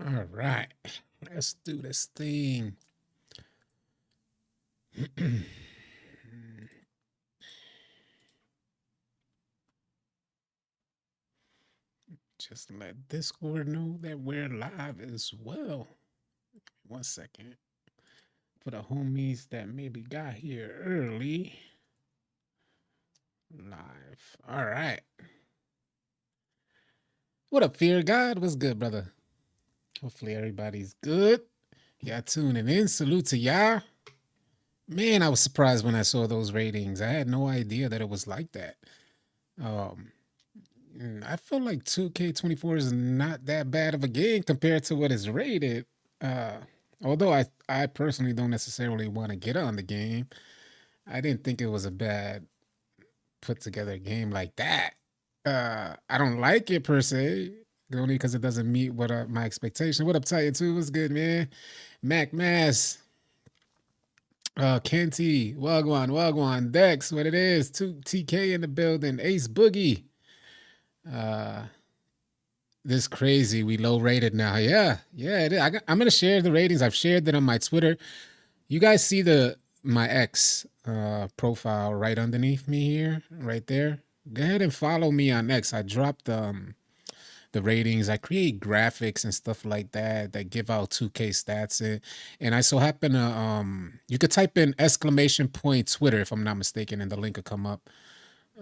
All right, let's do this thing. Just let Discord know that we're live as well. 1 second. For the homies that maybe got here early. Live. All right. What up, Fear God? What's good, brother? Hopefully everybody's good. Y'all tuning in. Salute to y'all. Man, I was surprised when I saw those ratings. I had no idea that it was like that. Um, I feel like 2K24 is not that bad of a game compared to what is rated. Uh, although I personally don't necessarily want to get on the game. I didn't think it was a bad put together game like that. I don't like it per se, only because it doesn't meet what my expectation. What up, Titan 2? What's good, man? Mac Mass, Kenty, Wagwan, Dex, what it is? 2TK in the building, Ace Boogie. Uh, this crazy. We low rated now. Yeah. It is. I'm gonna share the ratings. I've shared it on my Twitter. You guys see my X profile right underneath me here, right there. Go ahead and follow me on X. I dropped the ratings. I create graphics and stuff like that that give out 2K stats. And I so happen to you could type in !Twitter if I'm not mistaken, and the link will come up.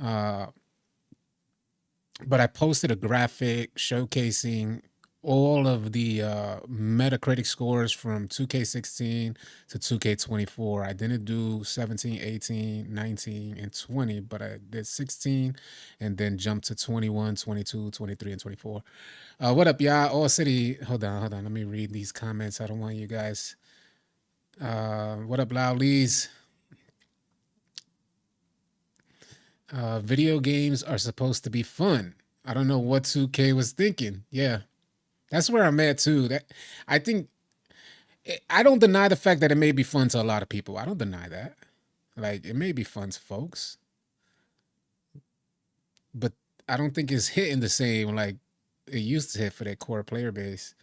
Uh, but I posted a graphic showcasing all of the Metacritic scores from 2K16 to 2K24. I didn't do 17, 18, 19, and 20, but I did 16 and then jumped to 21, 22, 23, and 24. What up, y'all? All City. Hold on. Let me read these comments. I don't want you guys. What up, Loudleys? Video games are supposed to be fun. I don't know what 2K was thinking. Yeah, that's where I'm at too. That I think I don't deny the fact that it may be fun to a lot of people. I don't deny that. Like it may be fun to folks, but I don't think it's hitting the same like it used to hit for that core player base.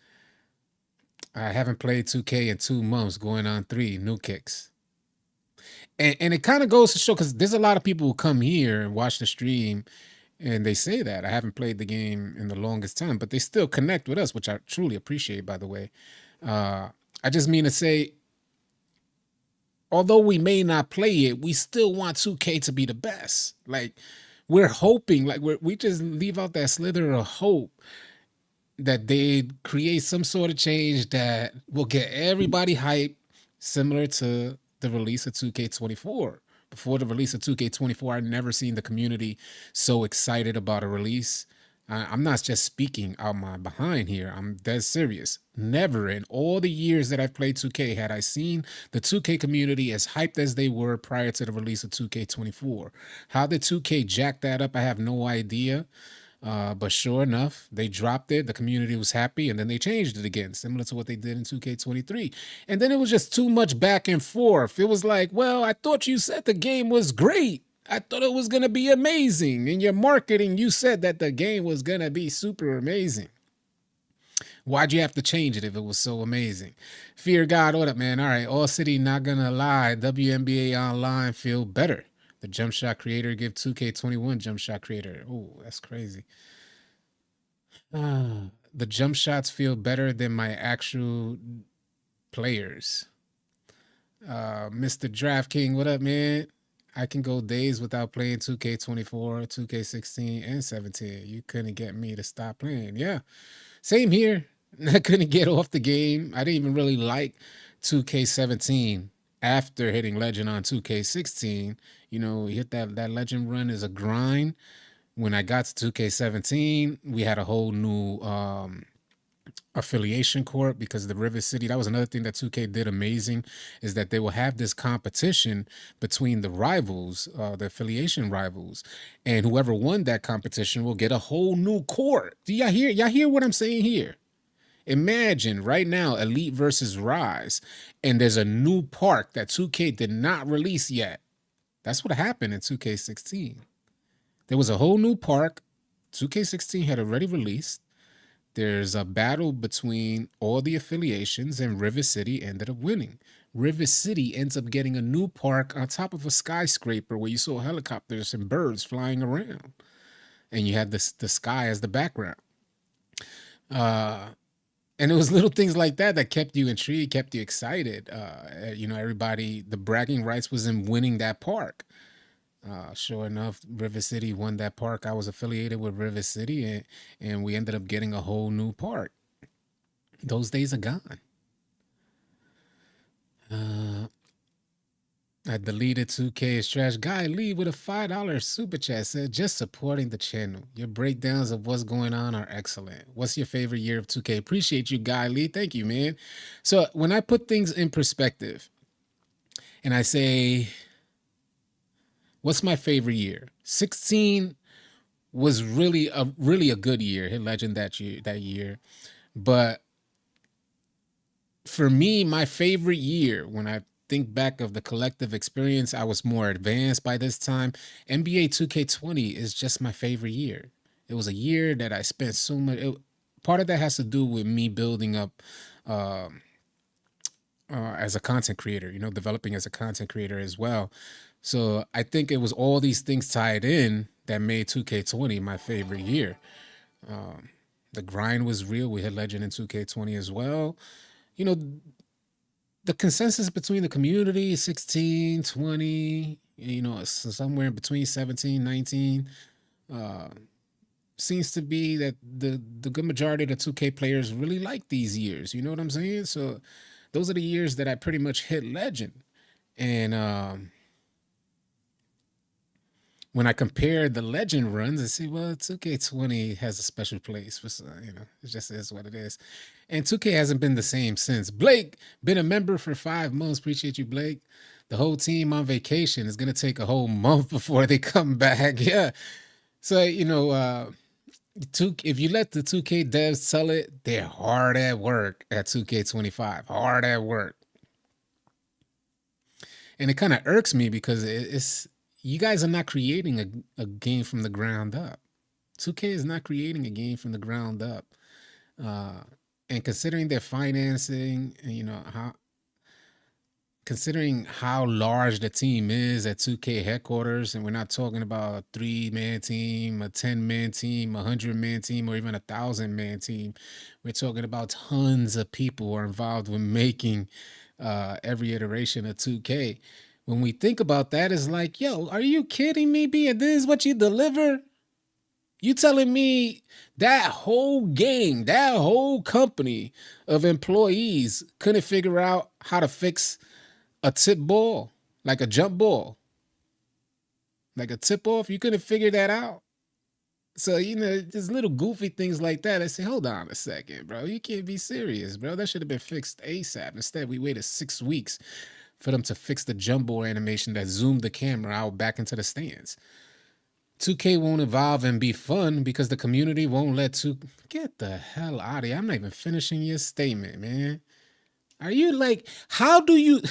I haven't played 2K in 2 months, going on 3 new kicks. And it kind of goes to show because there's a lot of people who come here and watch the stream and they say that I haven't played the game in the longest time, but they still connect with us, which I truly appreciate, by the way. Uh, I just mean to say, although we may not play it, we still want 2K to be the best. Like we're hoping, like we just leave out that slither of hope that they create some sort of change that will get everybody hyped, similar to the release of 2K24. Before the release of 2K24, I'd never seen the community so excited about a release. I'm not just speaking out my behind here. I'm dead serious. Never in all the years that I've played 2K had I seen the 2K community as hyped as they were prior to the release of 2K24. How did 2K jack that up? I have no idea. But sure enough, they dropped it. The community was happy, and then they changed it again, similar to what they did in 2K23. And then it was just too much back and forth. It was like, well, I thought you said the game was great. I thought it was going to be amazing. In your marketing, you said that the game was going to be super amazing. Why'd you have to change it if it was so amazing? Fear God, what up, man? All right, All City, not gonna lie. WNBA Online feel better. The jump shot creator give 2K21 jump shot creator. Oh, that's crazy. The jump shots feel better than my actual players. Mr. Draft King, what up, man? I can go days without playing 2K24, 2K16, and 17. You couldn't get me to stop playing. Yeah, same here. I couldn't get off the game. I didn't even really like 2K17 after hitting Legend on 2K16. You know, hit that Legend run is a grind. When I got to 2K17, we had a whole new affiliation court because the River City, that was another thing that 2K did amazing, is that they will have this competition between the rivals, the affiliation rivals, and whoever won that competition will get a whole new court. Do y'all hear what I'm saying here? Imagine right now Elite versus Rise, and there's a new park that 2K did not release yet. That's what happened in 2K16. There was a whole new park 2K16 had already released. There's a battle between all the affiliations, and River City ended up winning. River City ends up getting a new park on top of a skyscraper where you saw helicopters and birds flying around, and you had the sky as the background. Uh, and it was little things like that that kept you intrigued, kept you excited. Everybody, the bragging rights was in winning that park. Sure enough, River City won that park. I was affiliated with River City, and we ended up getting a whole new park. Those days are gone. Uh, I deleted 2K's trash. Guy Lee with a $5 super chat said, just supporting the channel. Your breakdowns of what's going on are excellent. What's your favorite year of 2K? Appreciate you, Guy Lee. Thank you, man. So when I put things in perspective and I say, what's my favorite year? 16 was really a good year. Hit Legend that year. But for me, my favorite year, when I think back of the collective experience, I was more advanced by this time. NBA 2K20 is just my favorite year. It was a year that I spent so much. Part of that has to do with me building up as a content creator, developing as a content creator as well. So I think it was all these things tied in that made 2K20 my favorite year. The grind was real. We had Legend in 2K20 as well. The consensus between the community, 16, 20, somewhere between 17, 19, seems to be that the good majority of the 2K players really like these years. You know what I'm saying? So those are the years that I pretty much hit Legend. And when I compare the Legend runs, I see, well, 2K20 has a special place for, it just is what it is. And 2K hasn't been the same since. Blake, been a member for 5 months. Appreciate you, Blake. The whole team on vacation. Is going to take a whole month before they come back. Yeah. So, if you let the 2K devs tell it, they're hard at work at 2K25. Hard at work. And it kind of irks me because it's you guys are not creating a game from the ground up. 2K is not creating a game from the ground up. And considering their financing, and considering how large the team is at 2K headquarters, and we're not talking about a 3-man team, a 10-man team, a 100-man team, or even a 1,000-man team. We're talking about tons of people who are involved with making every iteration of 2K. When we think about that, it's like, yo, are you kidding me, B? This is what you deliver? You telling me that whole game, that whole company of employees couldn't figure out how to fix a tip ball, like a jump ball, like a tip off? You couldn't figure that out? So, just little goofy things like that. I say, hold on a second, bro. You can't be serious, bro. That should have been fixed ASAP. Instead, we waited 6 weeks for them to fix the jump ball animation that zoomed the camera out back into the stands. 2K won't evolve and be fun because the community won't let 2K... Get the hell out of here. I'm not even finishing your statement, man. Are you like... How do you...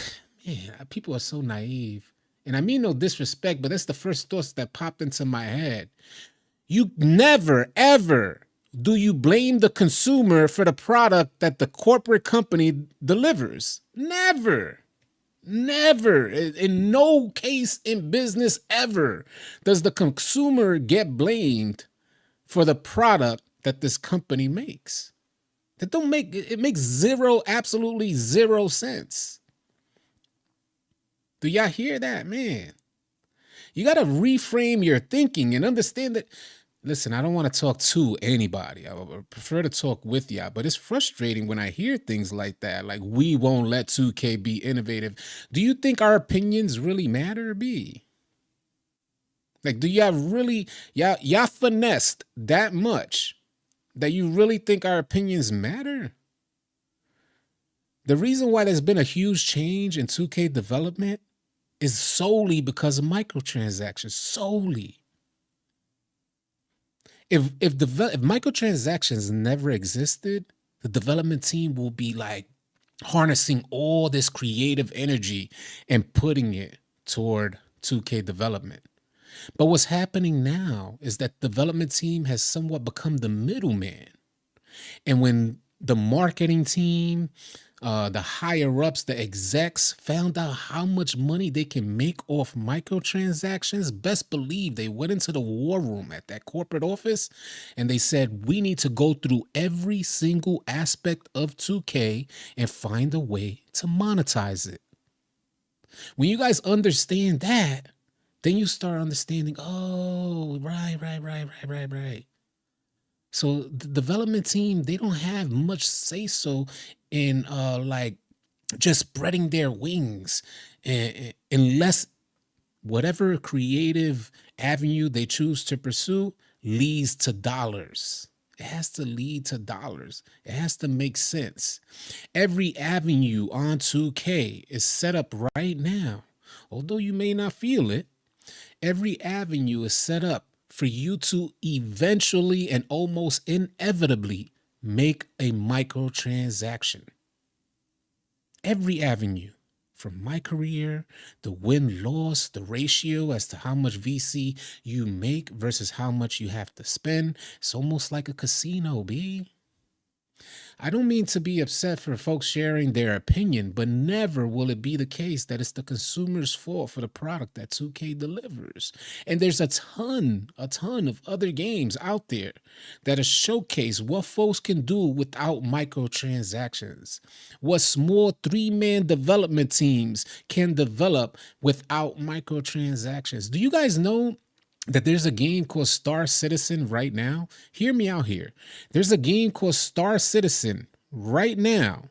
Man, people are so naive. And I mean no disrespect, but that's the first thoughts that popped into my head. You never, ever do you blame the consumer for the product that the corporate company delivers. Never. Never, in no case in business ever, does the consumer get blamed for the product that this company makes. It makes absolutely zero sense. Do y'all hear that, man? You got to reframe your thinking and understand that. Listen, I don't want to talk to anybody. I would prefer to talk with y'all, but it's frustrating when I hear things like that. Like, we won't let 2K be innovative. Do you think our opinions really matter, B? Like, do y'all really, y'all finessed that much that you really think our opinions matter? The reason why there's been a huge change in 2K development is solely because of microtransactions, solely. If microtransactions never existed, the development team will be like harnessing all this creative energy and putting it toward 2K development. But what's happening now is that development team has somewhat become the middleman. And when the marketing team, the higher ups, the execs found out how much money they can make off microtransactions, best believe they went into the war room at that corporate office and they said, we need to go through every single aspect of 2K and find a way to monetize it. When you guys understand that, then you start understanding, oh, right. So the development team, they don't have much say so in like just spreading their wings, unless whatever creative avenue they choose to pursue leads to dollars. It has to lead to dollars. It has to make sense. Every avenue on 2K is set up right now. Although you may not feel it, every avenue is set up for you to eventually and almost inevitably make a microtransaction. Every avenue, from my career, the win-loss, the ratio as to how much VC you make versus how much you have to spend, it's almost like a casino, B. I don't mean to be upset for folks sharing their opinion, but never will it be the case that it's the consumer's fault for the product that 2K delivers. And there's a ton of other games out there that are showcase what folks can do without microtransactions, what small 3-man development teams can develop without microtransactions. Do you guys know that there's a game called Star Citizen right now? Hear me out here. There's a game called Star Citizen right now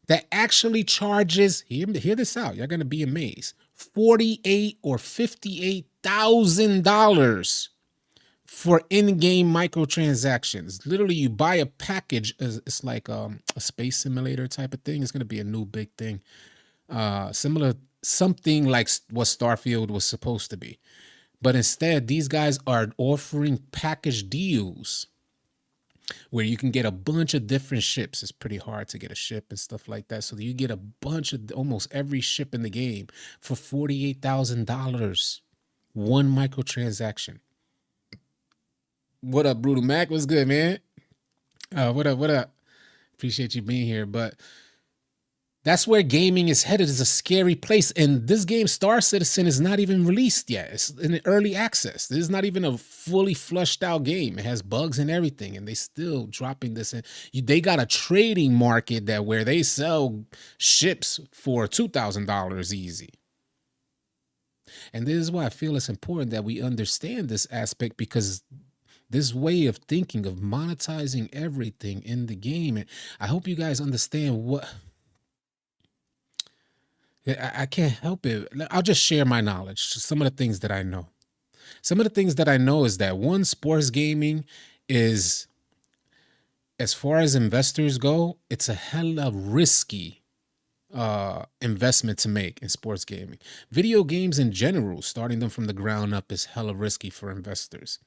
that actually charges, hear this out, you're gonna be amazed, $48,000 or $58,000 for in-game microtransactions. Literally, you buy a package. It's like a space simulator type of thing. It's gonna be a new big thing, similar, something like what Starfield was supposed to be. But instead, these guys are offering package deals where you can get a bunch of different ships. It's pretty hard to get a ship and stuff like that. So you get a bunch of almost every ship in the game for $48,000. One microtransaction. What up, Brutal Mac? What's good, man? What up? Appreciate you being here. But that's where gaming is headed. It's a scary place. And this game, Star Citizen, is not even released yet. It's in early access. This is not even a fully flushed out game. It has bugs and everything. And they still dropping this in. They got a trading market that where they sell ships for $2,000 easy. And this is why I feel it's important that we understand this aspect, because this way of thinking of monetizing everything in the game. And I hope you guys understand what... I can't help it. I'll just share my knowledge. Some of the things that I know. Some of the things that I know is that one, sports gaming is, as far as investors go, it's a hella risky investment to make in sports gaming. Video games in general, starting them from the ground up, is hella risky for investors.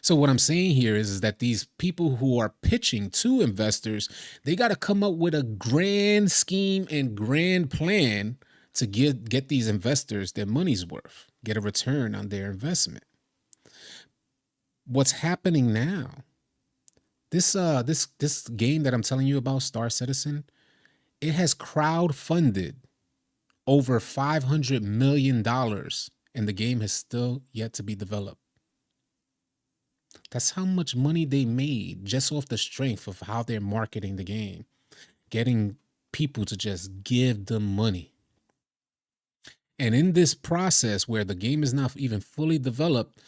So what I'm saying here is that these people who are pitching to investors, they got to come up with a grand scheme and grand plan to get these investors their money's worth, get a return on their investment. What's happening now? This game that I'm telling you about, Star Citizen, it has crowdfunded over $500 million, and the game has still yet to be developed. That's how much money they made just off the strength of how they're marketing the game, getting people to just give them money. And in this process where the game is not even fully developed,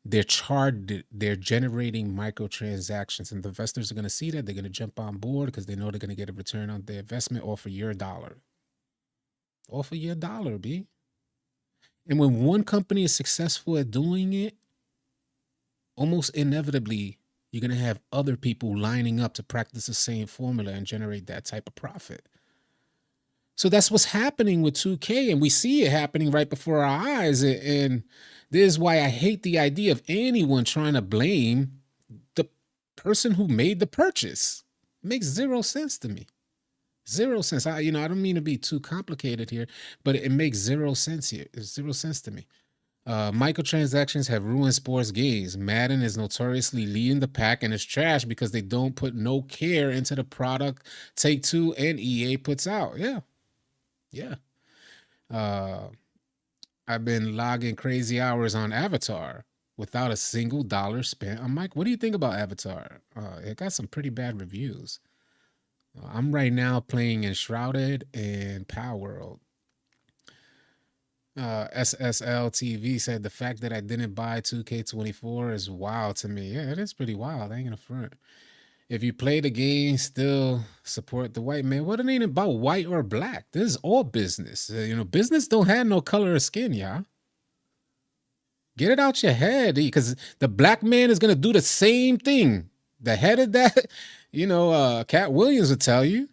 they're generating microtransactions, and the investors are going to see that. They're going to jump on board because they know they're going to get a return on their investment off of your dollar. Off of your dollar, B. And when one company is successful at doing it, almost inevitably, you're going to have other people lining up to practice the same formula and generate that type of profit. So that's what's happening with 2K, and we see it happening right before our eyes. And this is why I hate the idea of anyone trying to blame the person who made the purchase. It makes zero sense to me. Zero sense. I don't mean to be too complicated here, but it makes zero sense here. It's zero sense to me. Microtransactions have ruined sports games. Madden is notoriously leading the pack and is trash because they don't put no care into the product Take Two and EA puts out. Yeah, yeah. Uh, I've been logging crazy hours on Avatar without a single dollar spent. I'm like, what do you think about Avatar? It got some pretty bad reviews. I'm right now playing Enshrouded and Power World. SSL TV said the fact that I didn't buy 2K24 is wild to me. Yeah, it is pretty wild. I ain't gonna front. If you play the game, still support the white man. What it ain't about white or black. This is all business. Business don't have no color of skin, y'all. Get it out your head, because the black man is gonna do the same thing. The head of that, Cat Williams would tell you.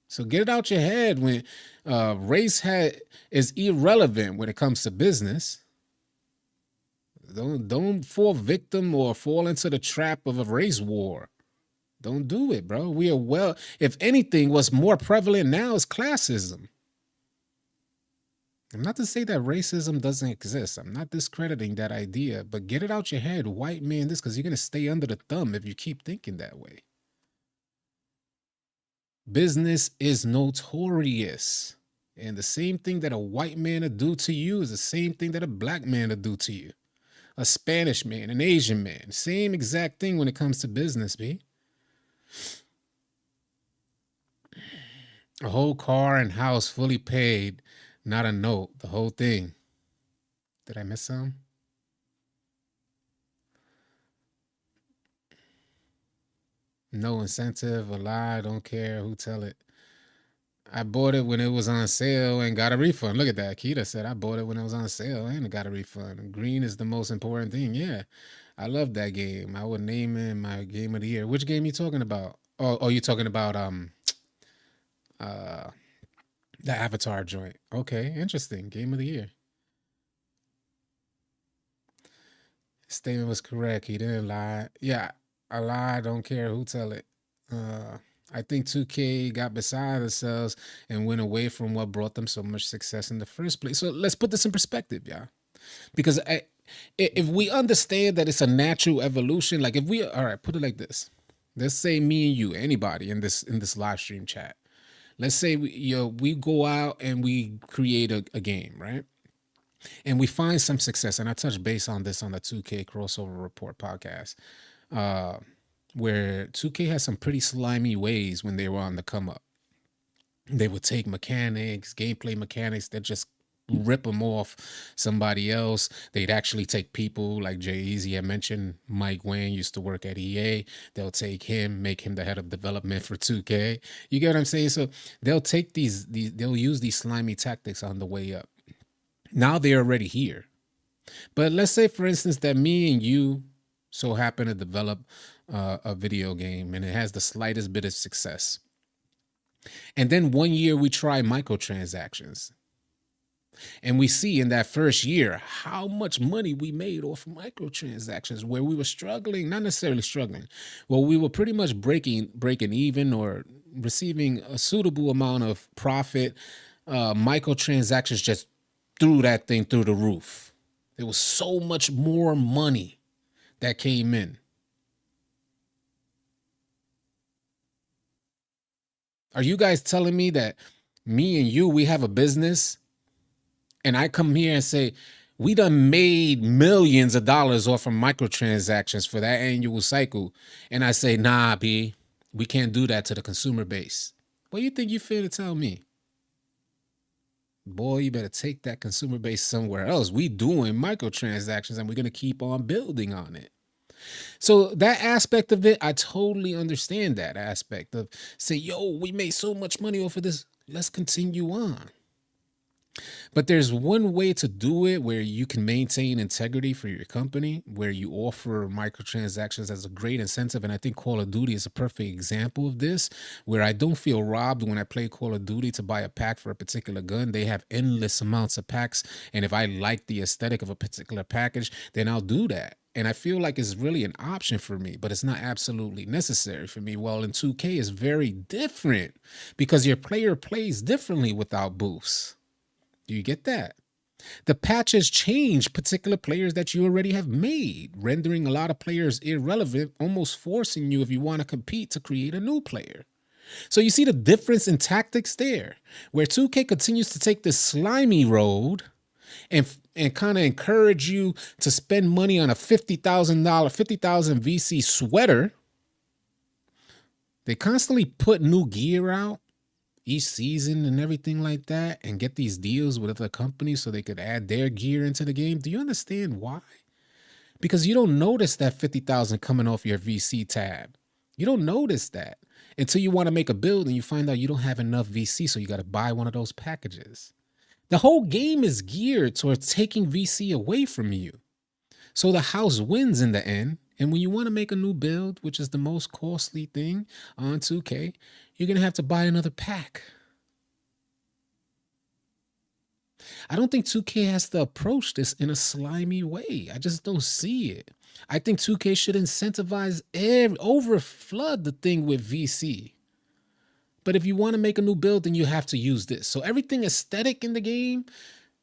So get it out your head when race is irrelevant when it comes to business. Don't fall victim or fall into the trap of a race war. Don't do it, bro. If anything, what's more prevalent now is classism. I'm not to say that racism doesn't exist. I'm not discrediting that idea, but get it out your head, white man, this, because you're going to stay under the thumb if you keep thinking that way. Business is notorious. And the same thing that a white man would do to you is the same thing that a black man would do to you. A Spanish man, an Asian man, same exact thing when it comes to business, B. A whole car and house fully paid, not a note, the whole thing. Did I miss some? No incentive, a lie, don't care who tell it. I bought it when it was on sale and got a refund. Look at that. Keita said I bought it when it was on sale and got a refund. Green is the most important thing. Yeah. I love that game. I would name it my game of the year. Which game you talking about? Oh, you talking about uh the Avatar joint. Okay, interesting. Game of the year. Statement was correct. He didn't lie. Yeah, I lie. Don't care who tell it. Uh, I think 2K got beside themselves and went away from what brought them so much success in the first place. So let's put this in perspective, yeah. Because if we understand that it's a natural evolution, like if we, all right, put it like this. Let's say me and you, anybody in this live stream chat. Let's say we go out and we create a game, right? And we find some success. And I touched base on this on the 2K crossover report podcast, uh, where 2K has some pretty slimy ways when they were on the come up. They would take mechanics, gameplay mechanics that just rip them off somebody else. They'd actually take people like Jay Easy. I mentioned Mike Wayne used to work at EA. They'll take him, make him the head of development for 2K. You get what I'm saying? So they'll take they'll use these slimy tactics on the way up. Now they're already here. But let's say, for instance, that me and you so happen to develop a video game and it has the slightest bit of success. And then 1 year we try microtransactions. And we see in that first year how much money we made off microtransactions, where we were struggling, not necessarily struggling. Well, we were pretty much breaking even or receiving a suitable amount of profit. Microtransactions just threw that thing through the roof. There was so much more money that came in. Are you guys telling me that me and you, we have a business and I come here and say, we done made millions of dollars off of microtransactions for that annual cycle. And I say, nah, B, we can't do that to the consumer base. What do you think you feel to tell me? Boy, you better take that consumer base somewhere else. We doing microtransactions and we're going to keep on building on it. So that aspect of it, I totally understand that aspect of say, yo, we made so much money off of this. Let's continue on. But there's one way to do it where you can maintain integrity for your company, where you offer microtransactions as a great incentive. And I think Call of Duty is a perfect example of this, where I don't feel robbed when I play Call of Duty to buy a pack for a particular gun. They have endless amounts of packs. And if I like the aesthetic of a particular package, then I'll do that. And I feel like it's really an option for me, but it's not absolutely necessary for me. Well, in 2K, it's very different because your player plays differently without boosts. Do you get that? The patches change particular players that you already have made, rendering a lot of players irrelevant, almost forcing you, if you want to compete, to create a new player. So you see the difference in tactics there, where 2K continues to take this slimy road and kind of encourage you to spend money on a $50,000 VC sweater. They constantly put new gear out each season and everything like that, and get these deals with other companies so they could add their gear into the game. Do you understand why? Because you don't notice that 50,000 coming off your VC tab. You don't notice that until you want to make a build and you find out you don't have enough VC, so you got to buy one of those packages. The whole game is geared towards taking VC away from you. So the house wins in the end. And when you want to make a new build, which is the most costly thing on 2K, you're going to have to buy another pack. I don't think 2K has to approach this in a slimy way. I just don't see it. I think 2K should incentivize overflood the thing with VC. But if you want to make a new build, then you have to use this. So everything aesthetic in the game,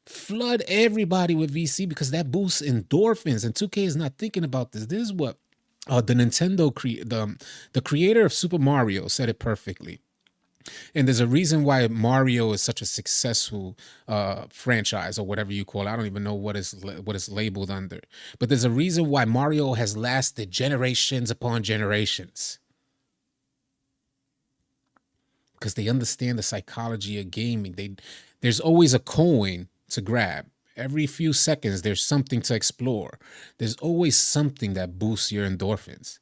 flood everybody with VC, because that boosts endorphins, and 2K is not thinking about this. This is what the Nintendo the creator of Super Mario said it perfectly. And there's a reason why Mario is such a successful franchise, or whatever you call it. I don't even know what is labeled under, but there's a reason why Mario has lasted generations upon generations, because they understand the psychology of gaming. There's always a coin to grab. Every few seconds, there's something to explore. There's always something that boosts your endorphins.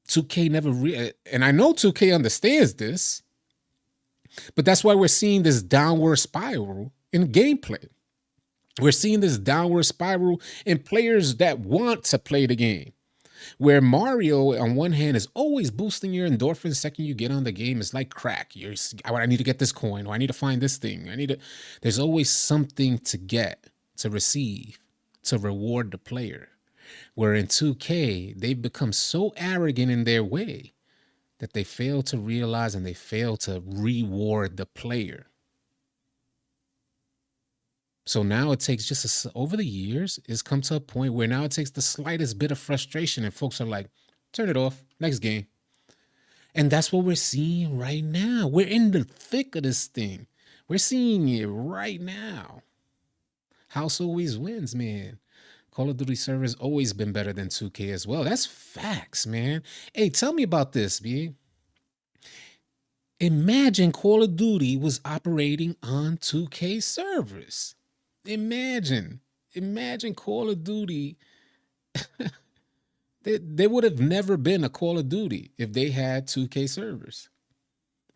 2K never and I know 2K understands this, but that's why we're seeing this downward spiral in gameplay. We're seeing this downward spiral in players that want to play the game. Where Mario, on one hand, is always boosting your endorphins. Second you get on the game, it's like crack. I need to get this coin, or I need to find this thing. There's always something to get, to receive, to reward the player. Where in 2K, they've become so arrogant in their way that they fail to realize and they fail to reward the player. So now it takes over the years, it's come to a point where now it takes the slightest bit of frustration and folks are like, turn it off, next game. And that's what we're seeing right now. We're in the thick of this thing. We're seeing it right now. House always wins, man. Call of Duty servers always been better than 2K as well. That's facts, man. Hey, tell me about this, B. Imagine Call of Duty was operating on 2K servers. Imagine Call of Duty. There would have never been a Call of Duty if they had 2K servers.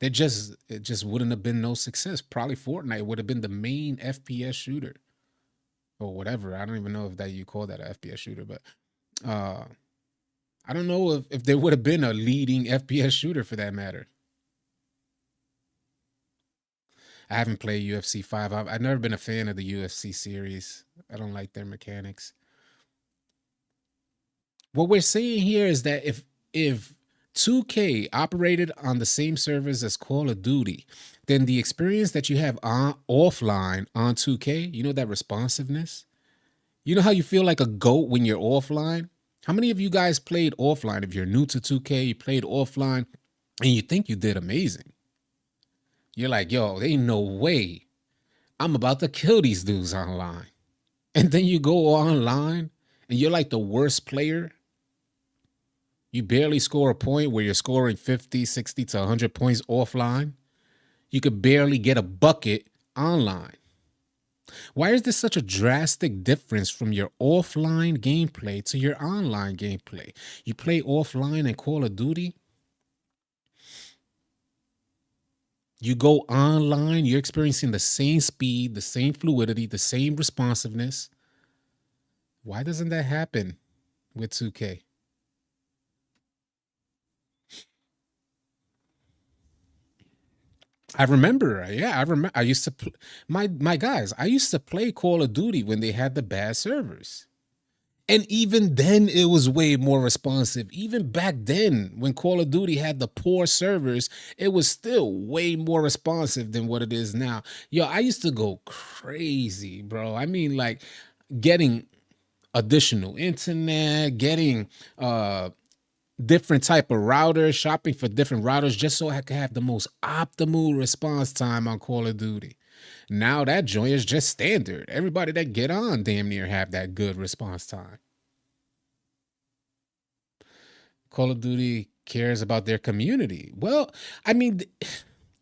It just wouldn't have been no success. Probably Fortnite would have been the main FPS shooter, or whatever. I don't even know if that you call that an FPS shooter, but I don't know if there would have been a leading FPS shooter for that matter. I haven't played UFC 5. I've never been a fan of the UFC series. I don't like their mechanics. What we're saying here is that if 2K operated on the same servers as Call of Duty, then the experience that you have offline on 2K, you know, that responsiveness, you know how you feel like a goat when you're offline? How many of you guys played offline? If you're new to 2K, you played offline and you think you did amazing. You're like, yo, there ain't no way I'm about to kill these dudes online. And then you go online and you're like the worst player. You barely score a point where you're scoring 50, 60 to 100 points offline. You could barely get a bucket online. Why is this such a drastic difference from your offline gameplay to your online gameplay? You play offline in Call of Duty. You go online, you're experiencing the same speed, the same fluidity, the same responsiveness. Why doesn't that happen with 2K? I remember. I used to my guys. I used to play Call of Duty when they had the bad servers. And even then, it was way more responsive. Even back then, when Call of Duty had the poor servers, it was still way more responsive than what it is now. Yo, I used to go crazy, bro. I mean, like getting additional internet, getting different type of routers, shopping for different routers just so I could have the most optimal response time on Call of Duty. Now that joint is just standard. Everybody that get on damn near have that good response time. Call of Duty cares about their community. Well, I mean,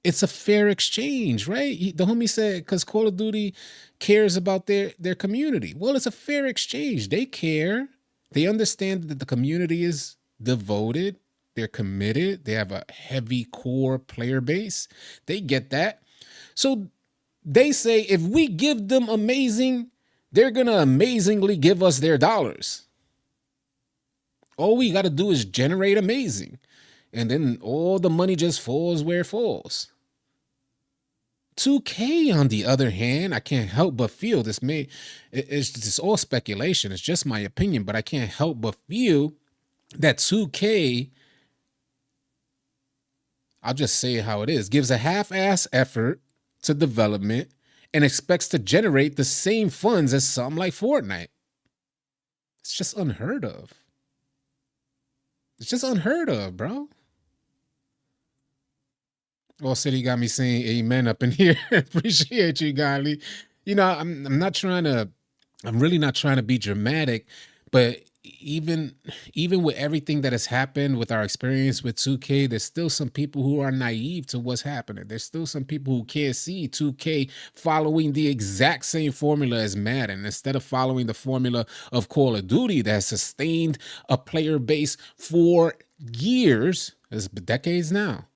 it's a fair exchange, right? The homie said because Call of Duty cares about their community. Well, it's a fair exchange. They care. They understand that the community is devoted. They're committed. They have a heavy core player base. They get that. So they say if we give them amazing, they're gonna amazingly give us their dollars. All we got to do is generate amazing, and then all the money just falls where it falls. 2K, on the other hand, I can't help but feel this it's just all speculation. It's just my opinion, but I can't help but feel that 2K, I'll just say it how it is, gives a half-ass effort to development and expects to generate the same funds as something like Fortnite. It's just unheard of. It's just unheard of, bro. Well, City got me saying amen up in here. Appreciate you, Godly. You know, I'm not trying to, I'm really not trying to be dramatic, but even with everything that has happened with our experience with 2K, there's still some people who are naive to what's happening. There's still some people who can't see 2K following the exact same formula as Madden. Instead of following the formula of Call of Duty that has sustained a player base for years, it's decades now,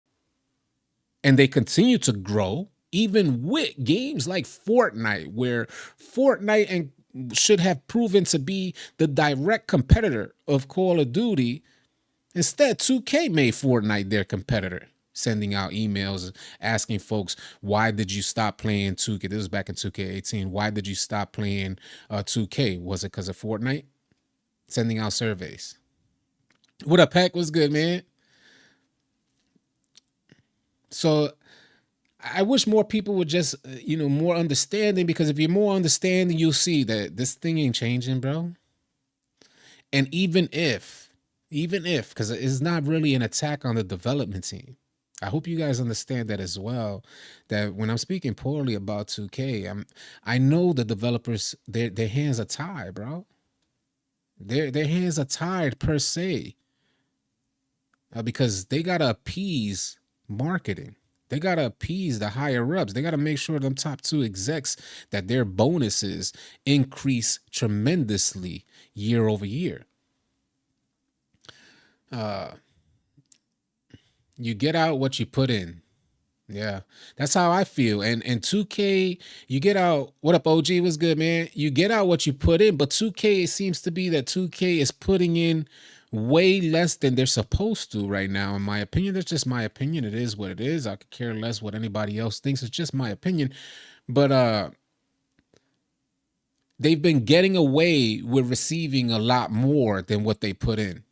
and they continue to grow even with games like Fortnite, where Fortnite and should have proven to be the direct competitor of Call of Duty. Instead, 2K made Fortnite their competitor, sending out emails asking folks, why did you stop playing 2K? This was back in 2K18. Why did you stop playing 2K? Was it because of Fortnite? Sending out surveys. What up, Pack? What's good, man? So I wish more people would just, more understanding, because if you're more understanding, you'll see that this thing ain't changing, bro. And even if, because it's not really an attack on the development team. I hope you guys understand that as well. That when I'm speaking poorly about 2K, I know the developers, their hands are tied, bro. Their hands are tied per se, because they gotta appease marketing. They gotta appease the higher ups. They gotta make sure them top two execs that their bonuses increase tremendously year over year. You get out what you put in. Yeah, that's how I feel. And 2K, you get out. What up, OG? Was good, man. You get out what you put in, but 2K, it seems to be that 2K is putting in way less than they're supposed to right now. In my opinion, that's just my opinion. It is what it is. I could care less what anybody else thinks. It's just my opinion. But they've been getting away with receiving a lot more than what they put in.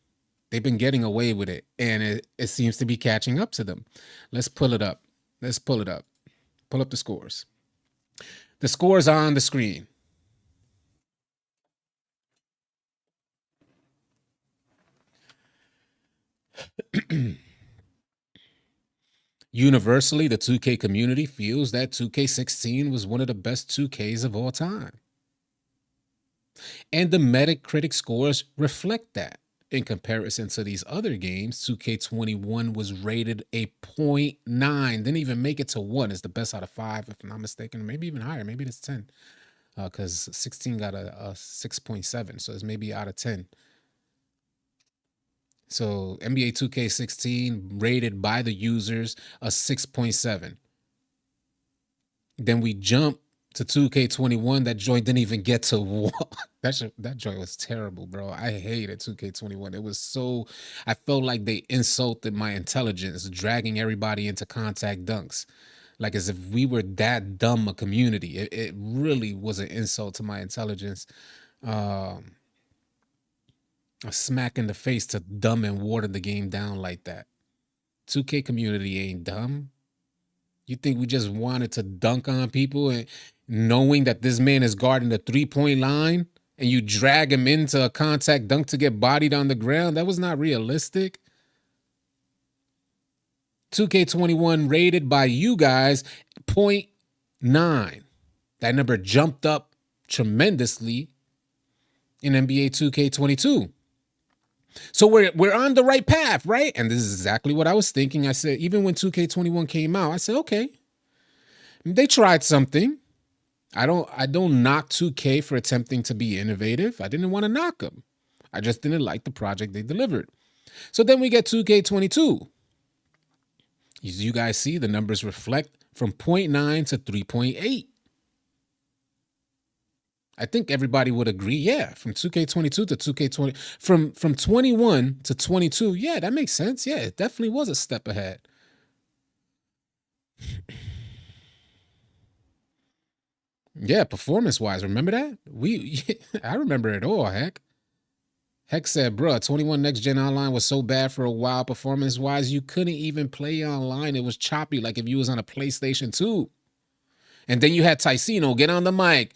They've been getting away with it, and it seems to be catching up to them. Let's pull it up. Let's pull it up. Pull up the scores. The scores are on the screen. Universally, the 2K community feels that 2K16 was one of the best 2Ks of all time. And the Metacritic scores reflect that. In comparison to these other games, 2K21 was rated a 0.9. Didn't even make it to 1. It's the best out of 5, if I'm not mistaken. Maybe even higher. Maybe it's 10. Because 16 got a 6.7. So it's maybe out of 10. So NBA 2K16 rated by the users a 6.7. Then we jump to 2K21. That joint didn't even get to 1. That joint was terrible, bro. I hated 2K21. It was so, I felt like they insulted my intelligence, dragging everybody into contact dunks. Like as if we were that dumb a community. It really was an insult to my intelligence. A smack in the face to dumb and water the game down like that. 2K community ain't dumb. You think we just wanted to dunk on people and knowing that this man is guarding the 3-point line and you drag him into a contact dunk to get bodied on the ground? That was not realistic. 2K21 rated by you guys 0.9. That number jumped up tremendously in NBA 2K22. So we're on the right path, right? And this is exactly what I was thinking. I said, even when 2K21 came out, I said, okay, they tried something. I don't knock 2K for attempting to be innovative. I didn't want to knock them. I just didn't like the project they delivered. So then we get 2K22. As you guys see, the numbers reflect from 0.9 to 3.8. I think everybody would agree, yeah, from 2K22 to 2K20, from 21 to 22, yeah, that makes sense. Yeah, it definitely was a step ahead. Yeah, performance-wise, remember that? I remember it all, heck. Heck said, bruh, 21 Next Gen Online was so bad for a while performance-wise, you couldn't even play online. It was choppy like if you was on a PlayStation 2. And then you had Ticino get on the mic,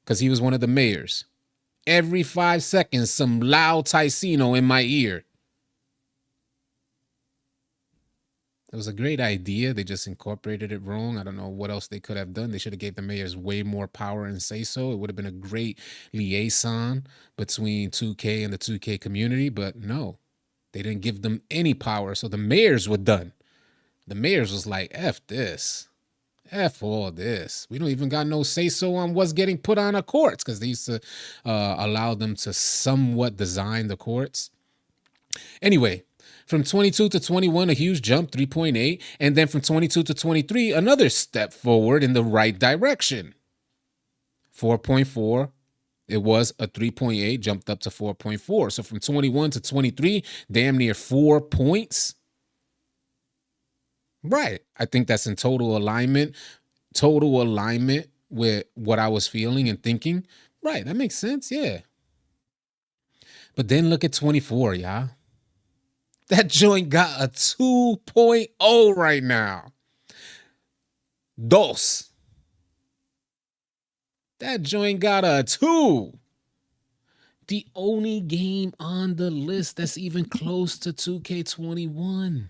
because he was one of the mayors. Every 5 seconds, some loud Ticino in my ear. It was a great idea. They just incorporated it wrong. I don't know what else they could have done. They should have gave the mayors way more power and say so. It would have been a great liaison between 2K and the 2K community, but no, they didn't give them any power. So the mayors were done. The mayors was like, F this. F all this. We don't even got no say so on what's getting put on our courts, because they used to allow them to somewhat design the courts. Anyway, from 22 to 21, a huge jump, 3.8. And then from 22 to 23, another step forward in the right direction. 4.4. It was a 3.8, jumped up to 4.4. So from 21 to 23, damn near 4 points. Right. I think that's in total alignment with what I was feeling and thinking. Right. That makes sense. Yeah. But then look at 24, y'all. That joint got a 2.0 right now. Dos. That joint got a 2. The only game on the list that's even close to 2K21.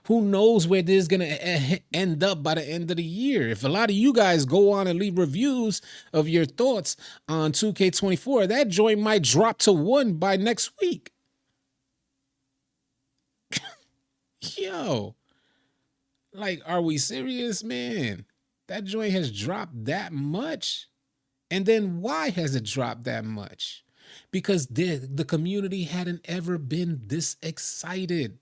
Who knows where this is going to end up by the end of the year? If a lot of you guys go on and leave reviews of your thoughts on 2K24, that joint might drop to 1 by next week. Yo, like, are we serious, man? That joint has dropped that much? And then why has it dropped that much? Because the community hadn't ever been this excited.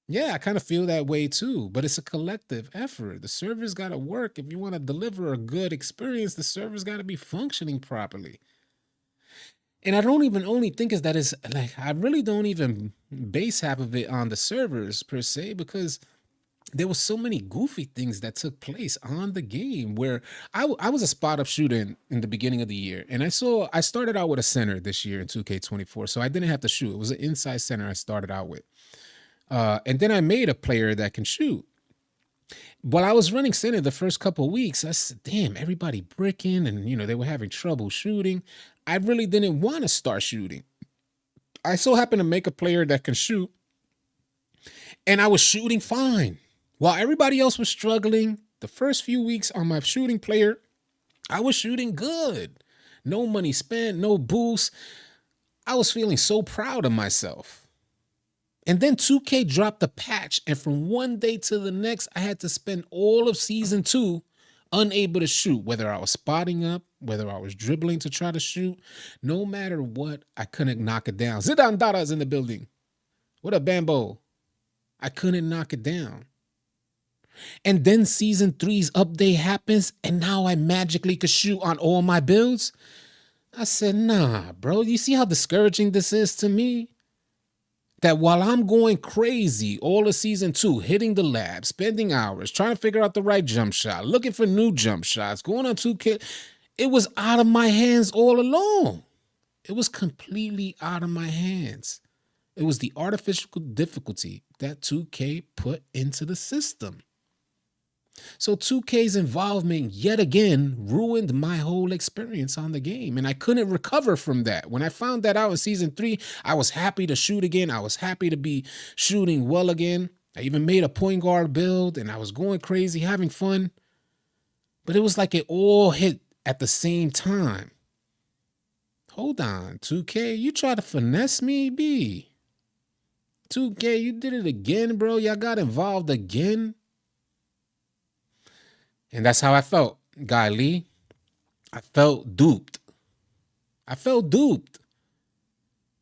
Yeah, I kind of feel that way too, but it's a collective effort. The server's got to work. If you want to deliver a good experience, the server's got to be functioning properly. And I don't even only think is that is like, I really don't even base half of it on the servers per se, because there was so many goofy things that took place on the game where I was a spot up shooter in the beginning of the year. And I started out with a center this year in 2K24. So I didn't have to shoot. It was an inside center I started out with. And then I made a player that can shoot. While I was running center the first couple of weeks, I said, damn, everybody bricking and, they were having trouble shooting. I really didn't want to start shooting. I so happened to make a player that can shoot, and I was shooting fine. While everybody else was struggling, the first few weeks on my shooting player, I was shooting good. No money spent, no boost. I was feeling so proud of myself. And then 2K dropped the patch, and from one day to the next, I had to spend all of season 2 unable to shoot, whether I was spotting up, whether I was dribbling to try to shoot. No matter what, I couldn't knock it down. Zidane Dada's in the building. What up, Bambo? I couldn't knock it down. And then season 3's update happens, and now I magically could shoot on all my builds. I said, nah, bro, you see how discouraging this is to me? That while I'm going crazy all of season 2, hitting the lab, spending hours, trying to figure out the right jump shot, looking for new jump shots, going on 2K, It was out of my hands all along. It was completely out of my hands. It was the artificial difficulty that 2K put into the system. So 2K's involvement yet again ruined my whole experience on the game, and I couldn't recover from that. When I found that out in season 3, I was happy to shoot again. I was happy to be shooting well again. I even made a point guard build, and I was going crazy, having fun. But it was like it all hit at the same time. Hold on, 2K, you try to finesse me, B. 2K, you did it again, bro. Y'all got involved again. And that's how I felt, Guy Lee. I felt duped. I felt duped.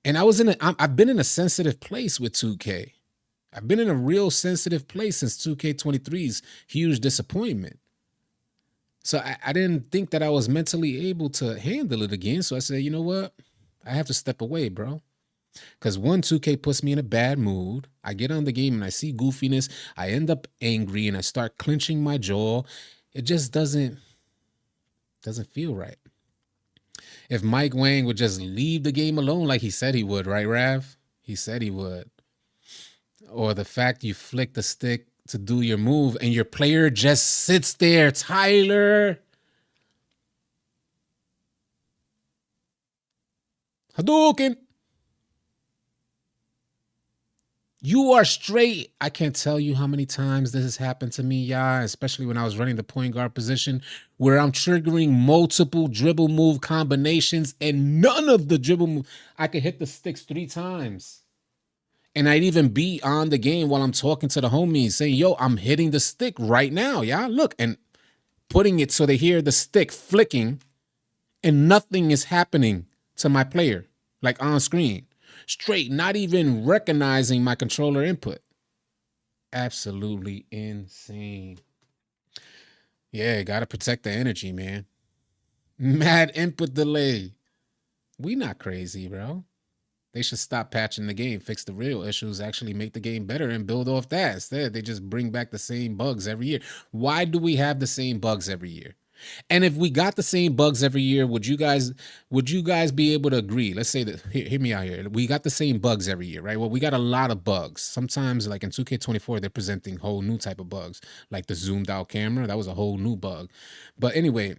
And I've been in a sensitive place with 2K. I've been in a real sensitive place since 2K23's huge disappointment. So I didn't think that I was mentally able to handle it again. So I said, you know what? I have to step away, bro. Because 2K puts me in a bad mood. I get on the game and I see goofiness. I end up angry and I start clenching my jaw. It just doesn't feel right. If Mike Wang would just leave the game alone like he said he would, right, Rav? He said he would. Or the fact you flick the stick to do your move and your player just sits there, Tyler. Hadouken. You are straight. I can't tell you how many times this has happened to me, y'all, especially when I was running the point guard position, where I'm triggering multiple dribble move combinations and none of the dribble move. I could hit the sticks 3 times. And I'd even be on the game while I'm talking to the homies saying, yo, I'm hitting the stick right now, y'all. Look, and putting it so they hear the stick flicking and nothing is happening to my player, like on screen. Straight, not even recognizing my controller input. Absolutely insane. Yeah, gotta protect the energy, man. Mad input delay. We not crazy, bro. They should stop patching the game, fix the real issues, actually make the game better and build off that. Instead, they just bring back the same bugs every year. Why do we have the same bugs every year? And if we got the same bugs every year, would you guys be able to agree? Let's say that, hear me out here. We got the same bugs every year, right? Well, we got a lot of bugs. Sometimes, like in 2K24, they're presenting whole new type of bugs, like the zoomed out camera. That was a whole new bug. But anyway,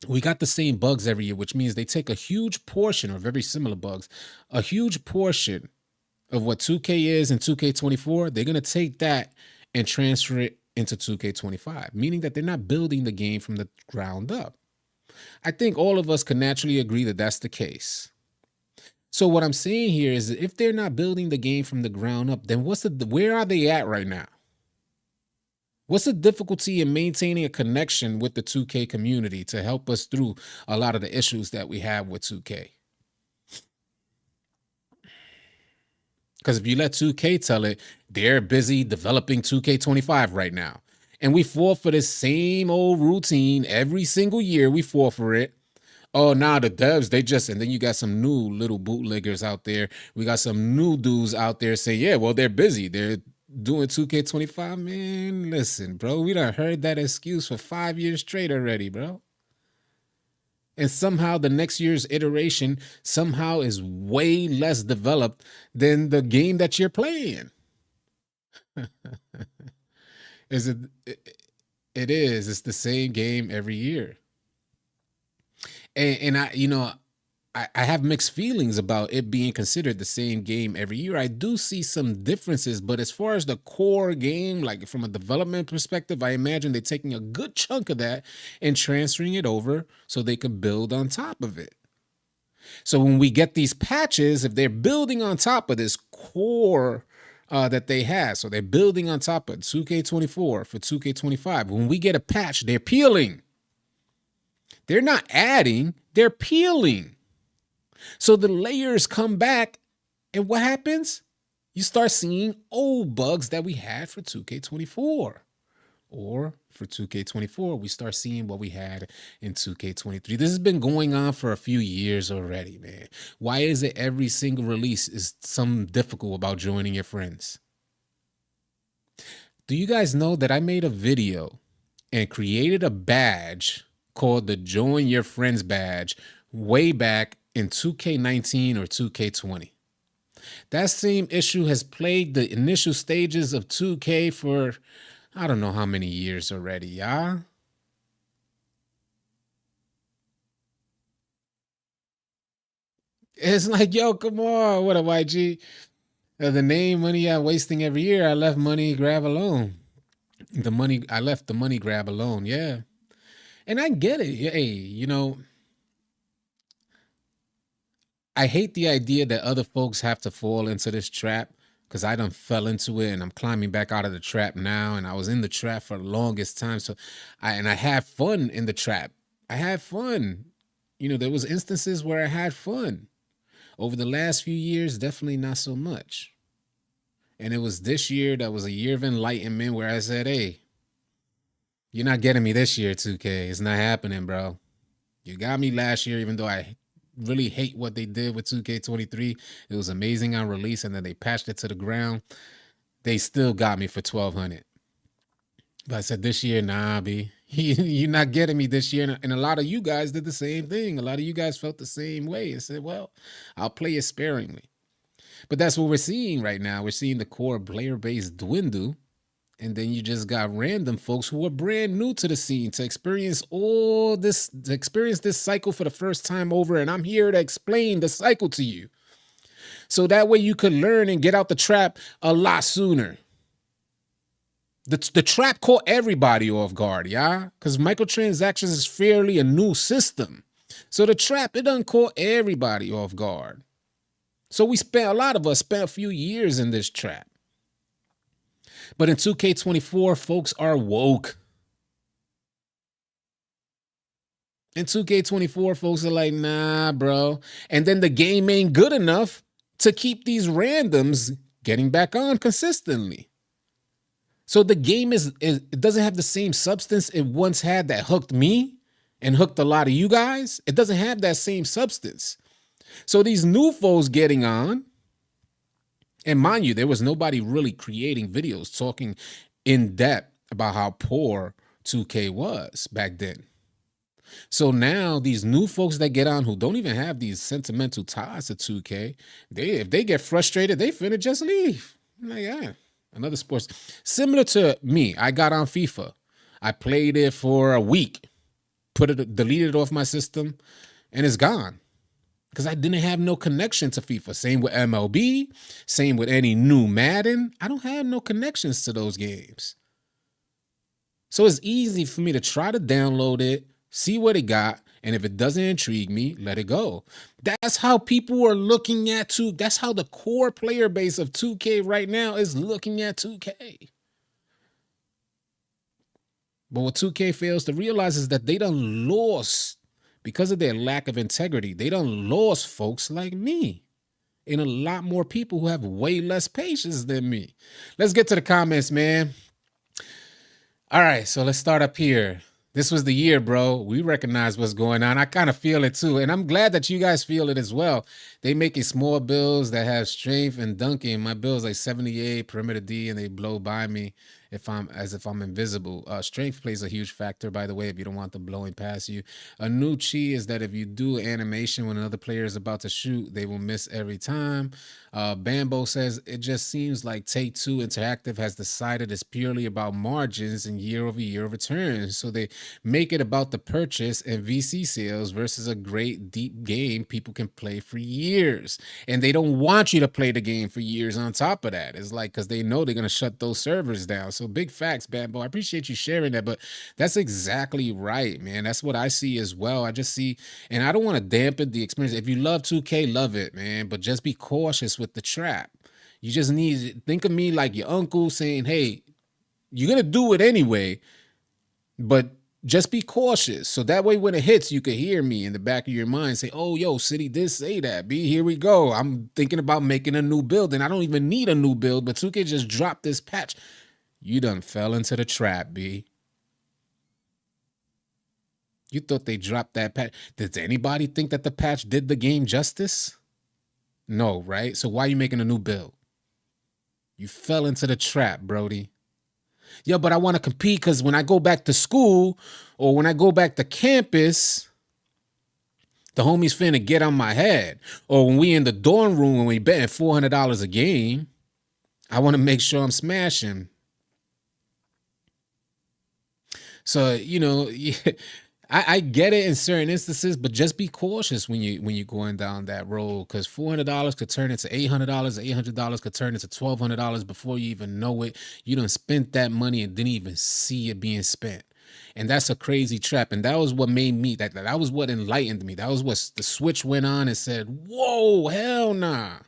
we got the same bugs every year, which means they take a huge portion, or very similar bugs, a huge portion of what 2K is in 2K24. They're going to take that and transfer it into 2K25, meaning that they're not building the game from the ground up. I think all of us can naturally agree that that's the case. So what I'm saying here is that if they're not building the game from the ground up, then where are they at right now? What's the difficulty in maintaining a connection with the 2K community to help us through a lot of the issues that we have with 2K? Because if you let 2K tell it, they're busy developing 2K25 right now. And we fall for the same old routine every single year. We fall for it. Oh, now the devs, and then you got some new little bootleggers out there. We got some new dudes out there saying, yeah, well, they're busy. They're doing 2K25. Man, listen, bro, we done heard that excuse for 5 years straight already, bro. And somehow the next year's iteration somehow is way less developed than the game that you're playing. Is it? It is. It's the same game every year. And I have mixed feelings about it being considered the same game every year. I do see some differences, but as far as the core game, like from a development perspective, I imagine they're taking a good chunk of that and transferring it over so they could build on top of it. So when we get these patches, if they're building on top of this core that they have, so they're building on top of 2K24 for 2K25, when we get a patch, they're peeling. They're not adding, they're peeling. So the layers come back, and what happens? You start seeing old bugs that we had for 2K24. Or for 2K24, we start seeing what we had in 2K23. This has been going on for a few years already, man. Why is it every single release is something difficult about joining your friends? Do you guys know that I made a video and created a badge called the Join Your Friends badge way back in 2K19 or 2K20. That same issue has plagued the initial stages of 2K for I don't know how many years already, y'all. It's like, yo, come on, what a YG. The name money I'm wasting every year, I left money grab alone. I left the money grab alone, yeah. And I get it. Hey, I hate the idea that other folks have to fall into this trap because I done fell into it and I'm climbing back out of the trap now. And I was in the trap for the longest time. So I had fun in the trap. I had fun. There was instances where I had fun. Over the last few years, definitely not so much. And it was this year that was a year of enlightenment where I said, hey, you're not getting me this year, 2K. It's not happening, bro. You got me last year, even though I really hate what they did with 2K23. It was amazing on release, and then they patched it to the ground. They still got me for 1,200. But I said this year, nah, B, you're not getting me this year. And a lot of you guys did the same thing. A lot of you guys felt the same way and said, well, I'll play it sparingly. But that's what we're seeing right now. We're seeing the core player base dwindle. And then you just got random folks who are brand new to the scene to experience this cycle for the first time over. And I'm here to explain the cycle to you. So that way you could learn and get out the trap a lot sooner. The trap caught everybody off guard, yeah? Because microtransactions is fairly a new system. So the trap, it done caught everybody off guard. So a lot of us spent a few years in this trap. But in 2K24, folks are woke. In 2K24, folks are like, nah, bro. And then the game ain't good enough to keep these randoms getting back on consistently. So the game it doesn't have the same substance it once had that hooked me and hooked a lot of you guys. It doesn't have that same substance. So these new folks getting on, and mind you, there was nobody really creating videos talking in depth about how poor 2K was back then. So now these new folks that get on who don't even have these sentimental ties to 2K, if they get frustrated, they finna just leave. I'm like, yeah, another sports. Similar to me, I got on FIFA. I played it for a week, deleted it off my system, and it's gone. Because I didn't have no connection to FIFA. Same with MLB, same with any new Madden. I don't have no connections to those games. So it's easy for me to try to download it, see what it got, and if it doesn't intrigue me, let it go. That's how people are looking at that's how the core player base of 2K right now is looking at 2K. But what 2K fails to realize is that they done lost, because of their lack of integrity, they done lost folks like me and a lot more people who have way less patience than me. Let's get to the comments, man. All right, so let's start up here. This was the year, bro. We recognize what's going on. I kind of feel it too. And I'm glad that you guys feel it as well. They making small builds that have strength and dunking. My build's like 78, perimeter D, and they blow by me as if I'm invisible. Strength plays a huge factor, by the way, if you don't want them blowing past you. A new chi is that if you do animation when another player is about to shoot, they will miss every time. Bambo says, it just seems like Take-Two Interactive has decided it's purely about margins and year-over-year returns. So they make it about the purchase and VC sales versus a great deep game people can play for years. And they don't want you to play the game for years on top of that. It's like, because they know they're going to shut those servers down. So big facts, Bambo. I appreciate you sharing that, but that's exactly right, man. That's what I see as well. I just see, and I don't want to dampen the experience. If you love 2K, love it, man, but just be cautious with the trap. You just need, think of me like your uncle saying, hey, you're going to do it anyway, but just be cautious. So that way when it hits, you can hear me in the back of your mind say, oh, yo, City did say that, B. Here we go. I'm thinking about making a new build, and I don't even need a new build, but 2K just dropped this patch. You done fell into the trap, B. You thought they dropped that patch. Did anybody think that the patch did the game justice? No, right? So why are you making a new build? You fell into the trap, Brody. Yeah, but I want to compete because when I go back to school or when I go back to campus, the homies finna get on my head. Or when we in the dorm room and we betting $400 a game, I want to make sure I'm smashing. So I get it in certain instances, but just be cautious when you're going down that road because $400 could turn into $800. $800 could turn into $1,200 before you even know it. You done spent that money and didn't even see it being spent. And that's a crazy trap. And that was what made me that was what enlightened me. That was what the switch went on and said, whoa, hell nah.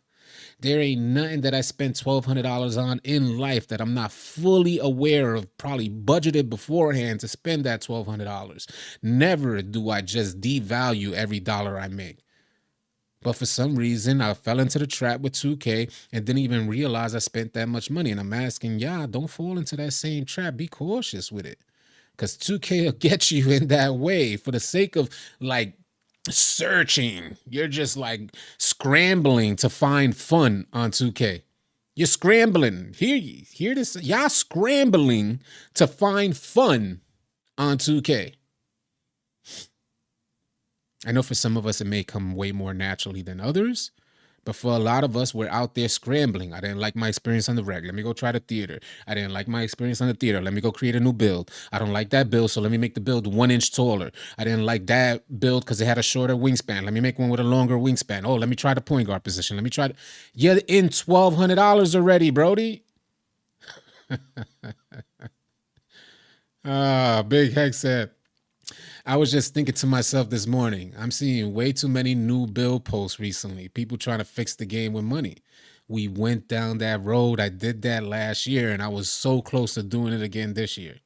There ain't nothing that I spent $1,200 on in life that I'm not fully aware of, probably budgeted beforehand to spend that $1,200. Never do I just devalue every dollar I make. But for some reason, I fell into the trap with 2K and didn't even realize I spent that much money. And I'm asking, y'all, don't fall into that same trap. Be cautious with it. Because 2K will get you in that way for the sake of like searching. You're just like scrambling to find fun on 2K. You're scrambling. Hear this? Y'all scrambling to find fun on 2K. I know for some of us it may come way more naturally than others, but for a lot of us, we're out there scrambling. I didn't like my experience on the reg. Let me go try the theater. I didn't like my experience on the theater. Let me go create a new build. I don't like that build, so let me make the build 1 inch taller. I didn't like that build because it had a shorter wingspan. Let me make one with a longer wingspan. Oh, let me try the point guard position. Let me try. You're in $1,200 already, Brody. Big Heck said. I was just thinking to myself this morning, I'm seeing way too many new build posts recently. People trying to fix the game with money. We went down that road. I did that last year, and I was so close to doing it again this year.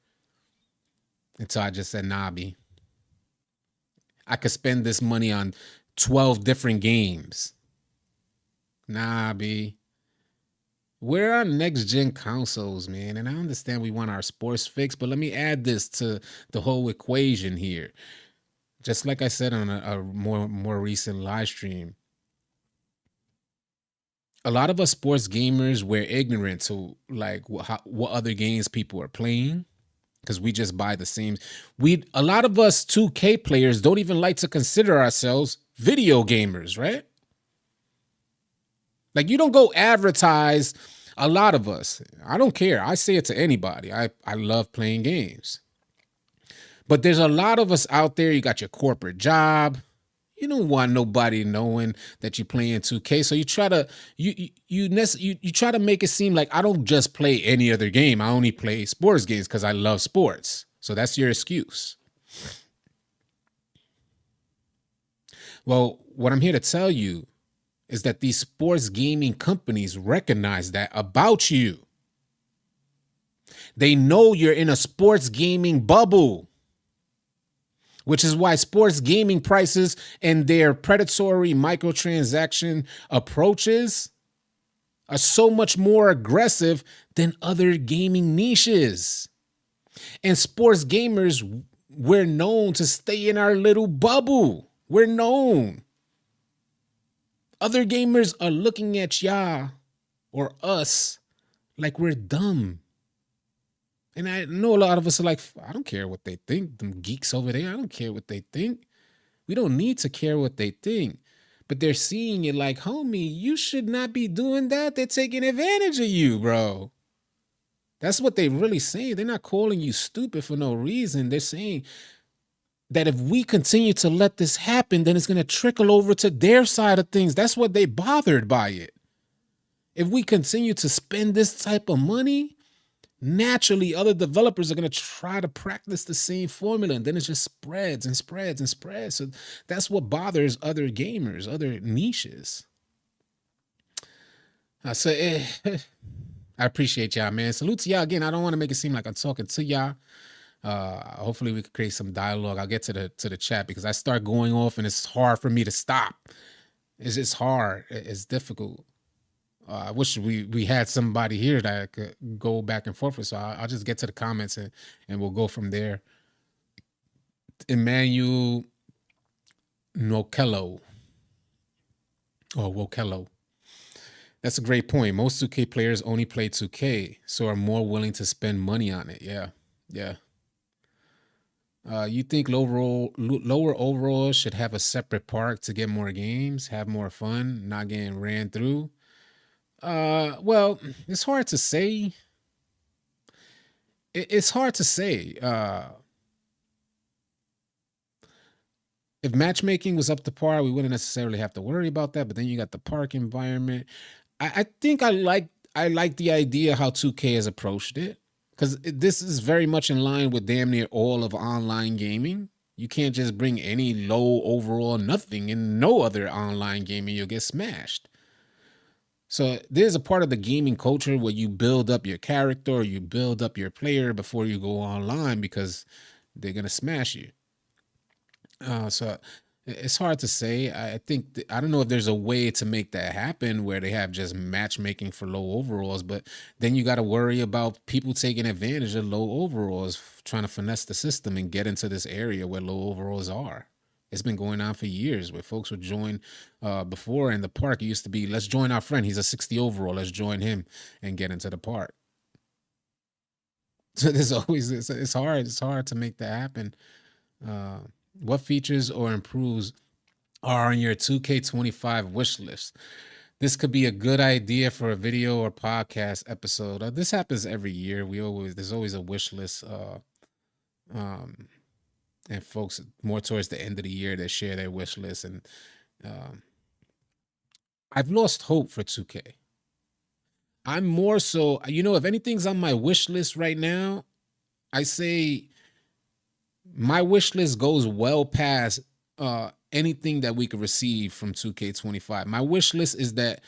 Until I just said, nah, B. I could spend this money on 12 different games. Nah, B. We're on next gen consoles, man. And I understand we want our sports fixed, but let me add this to the whole equation here. Just like I said on a more recent live stream, a lot of us sports gamers we're ignorant to like what other games people are playing because we just buy the same. We a lot of us 2K players don't even like to consider ourselves video gamers, right? Like you don't go advertise. A lot of us, I don't care. I say it to anybody. I love playing games. But there's a lot of us out there. You got your corporate job. You don't want nobody knowing that you're playing 2K. So you try to you try to make it seem like I don't just play any other game. I only play sports games because I love sports. So that's your excuse. Well, what I'm here to tell you is that these sports gaming companies recognize that about you. They know you're in a sports gaming bubble, which is why sports gaming prices and their predatory microtransaction approaches are so much more aggressive than other gaming niches. And sports gamers, we're known to stay in our little bubble. We're known. Other gamers are looking at y'all or us like we're dumb. And I know a lot of us are like, I don't care what they think. Them geeks over there, I don't care what they think. We don't need to care what they think. But they're seeing it like, homie, you should not be doing that. They're taking advantage of you, bro. That's what they really saying. They're not calling you stupid for no reason. They're saying that if we continue to let this happen, then it's going to trickle over to their side of things. That's what they bothered by it. If we continue to spend this type of money, naturally other developers are going to try to practice the same formula, and then it just spreads and spreads and spreads. So that's what bothers other gamers, other niches. So I appreciate y'all, man. Salute to y'all again. I don't want to make it seem like I'm talking to y'all. Hopefully we can create some dialogue. I'll get to the chat because I start going off and it's hard for me to stop. It's just hard. It's difficult. I wish we had somebody here that I could go back and forth with. So I'll just get to the comments and we'll go from there. Emmanuel Nokello or Wokello. That's a great point. Most 2K players only play 2K, so are more willing to spend money on it. Yeah, yeah. You think lower overalls should have a separate park to get more games, have more fun, not getting ran through? Well, it's hard to say. It's hard to say. If matchmaking was up to par, we wouldn't necessarily have to worry about that. But then you got the park environment. I think I like the idea how 2K has approached it, because this is very much in line with damn near all of online gaming. You can't just bring any low overall nothing in no other online gaming, you'll get smashed. So there's a part of the gaming culture where you build up your character or you build up your player before you go online because they're gonna smash you. So it's hard to say. I think I don't know if there's a way to make that happen where they have just matchmaking for low overalls, but then you got to worry about people taking advantage of low overalls, trying to finesse the system and get into this area where low overalls are. It's been going on for years where folks would join. Before in the park, it used to be, let's join our friend. He's a 60 overall. Let's join him and get into the park. So there's always it's hard. It's hard to make that happen. Uh, what features or improves are on your 2K25 wish list? This could be a good idea for a video or podcast episode. This happens every year. There's always a wish list, um, and folks more towards the end of the year that share their wish list. And um, I've lost hope for 2K. I'm more so, if anything's on my wish list right now, I say my wish list goes well past anything that we could receive from 2K25. My wish list is that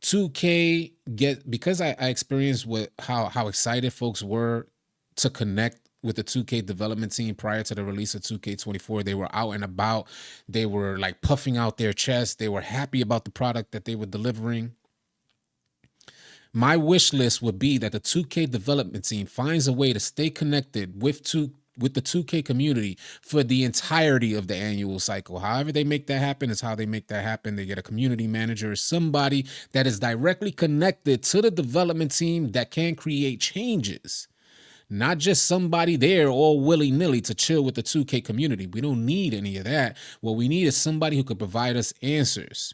2K get, because I experienced what how excited folks were to connect with the 2K development team prior to the release of 2K24. They were out and about. They were like puffing out their chests. They were happy about the product that they were delivering. My wish list would be that the 2K development team finds a way to stay connected with the 2K community for the entirety of the annual cycle. However they make that happen is how they make that happen. They get a community manager or somebody that is directly connected to the development team that can create changes. Not just somebody there all willy-nilly to chill with the 2K community. We don't need any of that. What we need is somebody who could provide us answers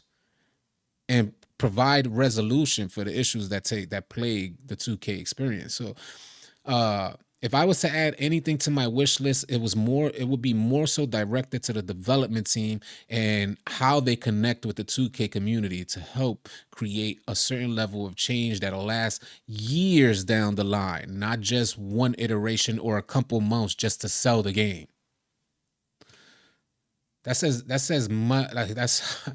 and provide resolution for the issues that plague the 2K experience. So if I was to add anything to my wish list, it would be more so directed to the development team and how they connect with the 2K community to help create a certain level of change that'll last years down the line, not just one iteration or a couple months just to sell the game. That says much, like that's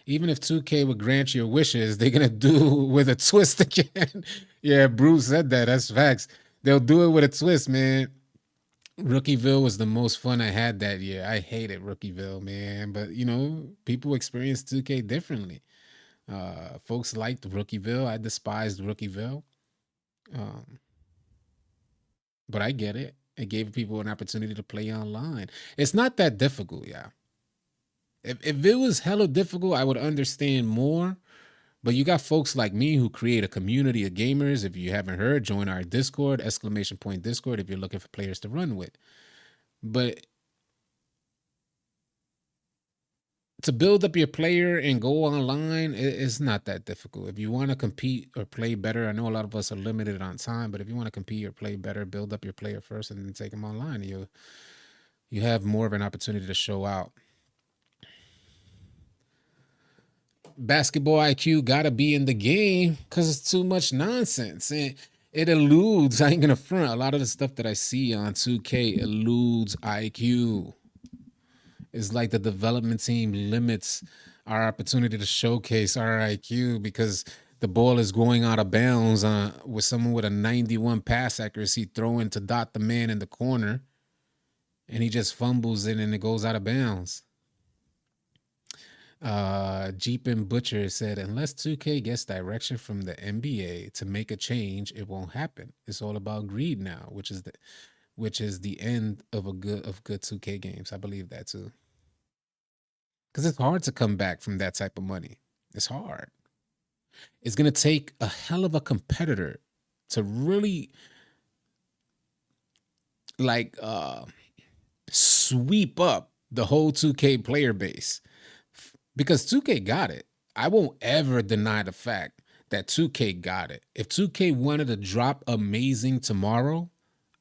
even if 2K would grant your wishes, they're gonna do it with a twist again. Yeah, Bruce said that. That's facts. They'll do it with a twist, man. Rookieville was the most fun I had that year. I hated Rookieville, man. But people experience 2K differently. Folks liked Rookieville. I despised Rookieville. Um, but I get it. It gave people an opportunity to play online. It's not that difficult, yeah. If it was hella difficult, I would understand more. But you got folks like me who create a community of gamers. If you haven't heard, join our Discord, exclamation point Discord, if you're looking for players to run with. But to build up your player and go online, it's not that difficult. If you want to compete or play better, I know a lot of us are limited on time, but if you want to compete or play better, build up your player first and then take them online. You have more of an opportunity to show out. Basketball IQ gotta be in the game because it's too much nonsense and it eludes. I ain't gonna front. A lot of the stuff that I see on 2K eludes IQ. It's like the development team limits our opportunity to showcase our IQ because the ball is going out of bounds with someone with a 91 pass accuracy throwing to dot the man in the corner, and he just fumbles it and it goes out of bounds. Jeep and Butcher said, unless 2K gets direction from the NBA to make a change, it won't happen. It's all about greed now, which is the end of good 2K games. I believe that too. because it's hard to come back from that type of money. It's hard. It's going to take a hell of a competitor to really like sweep up the whole 2K player base, because 2K got it. I won't ever deny the fact that 2K got it. If 2K wanted to drop amazing tomorrow,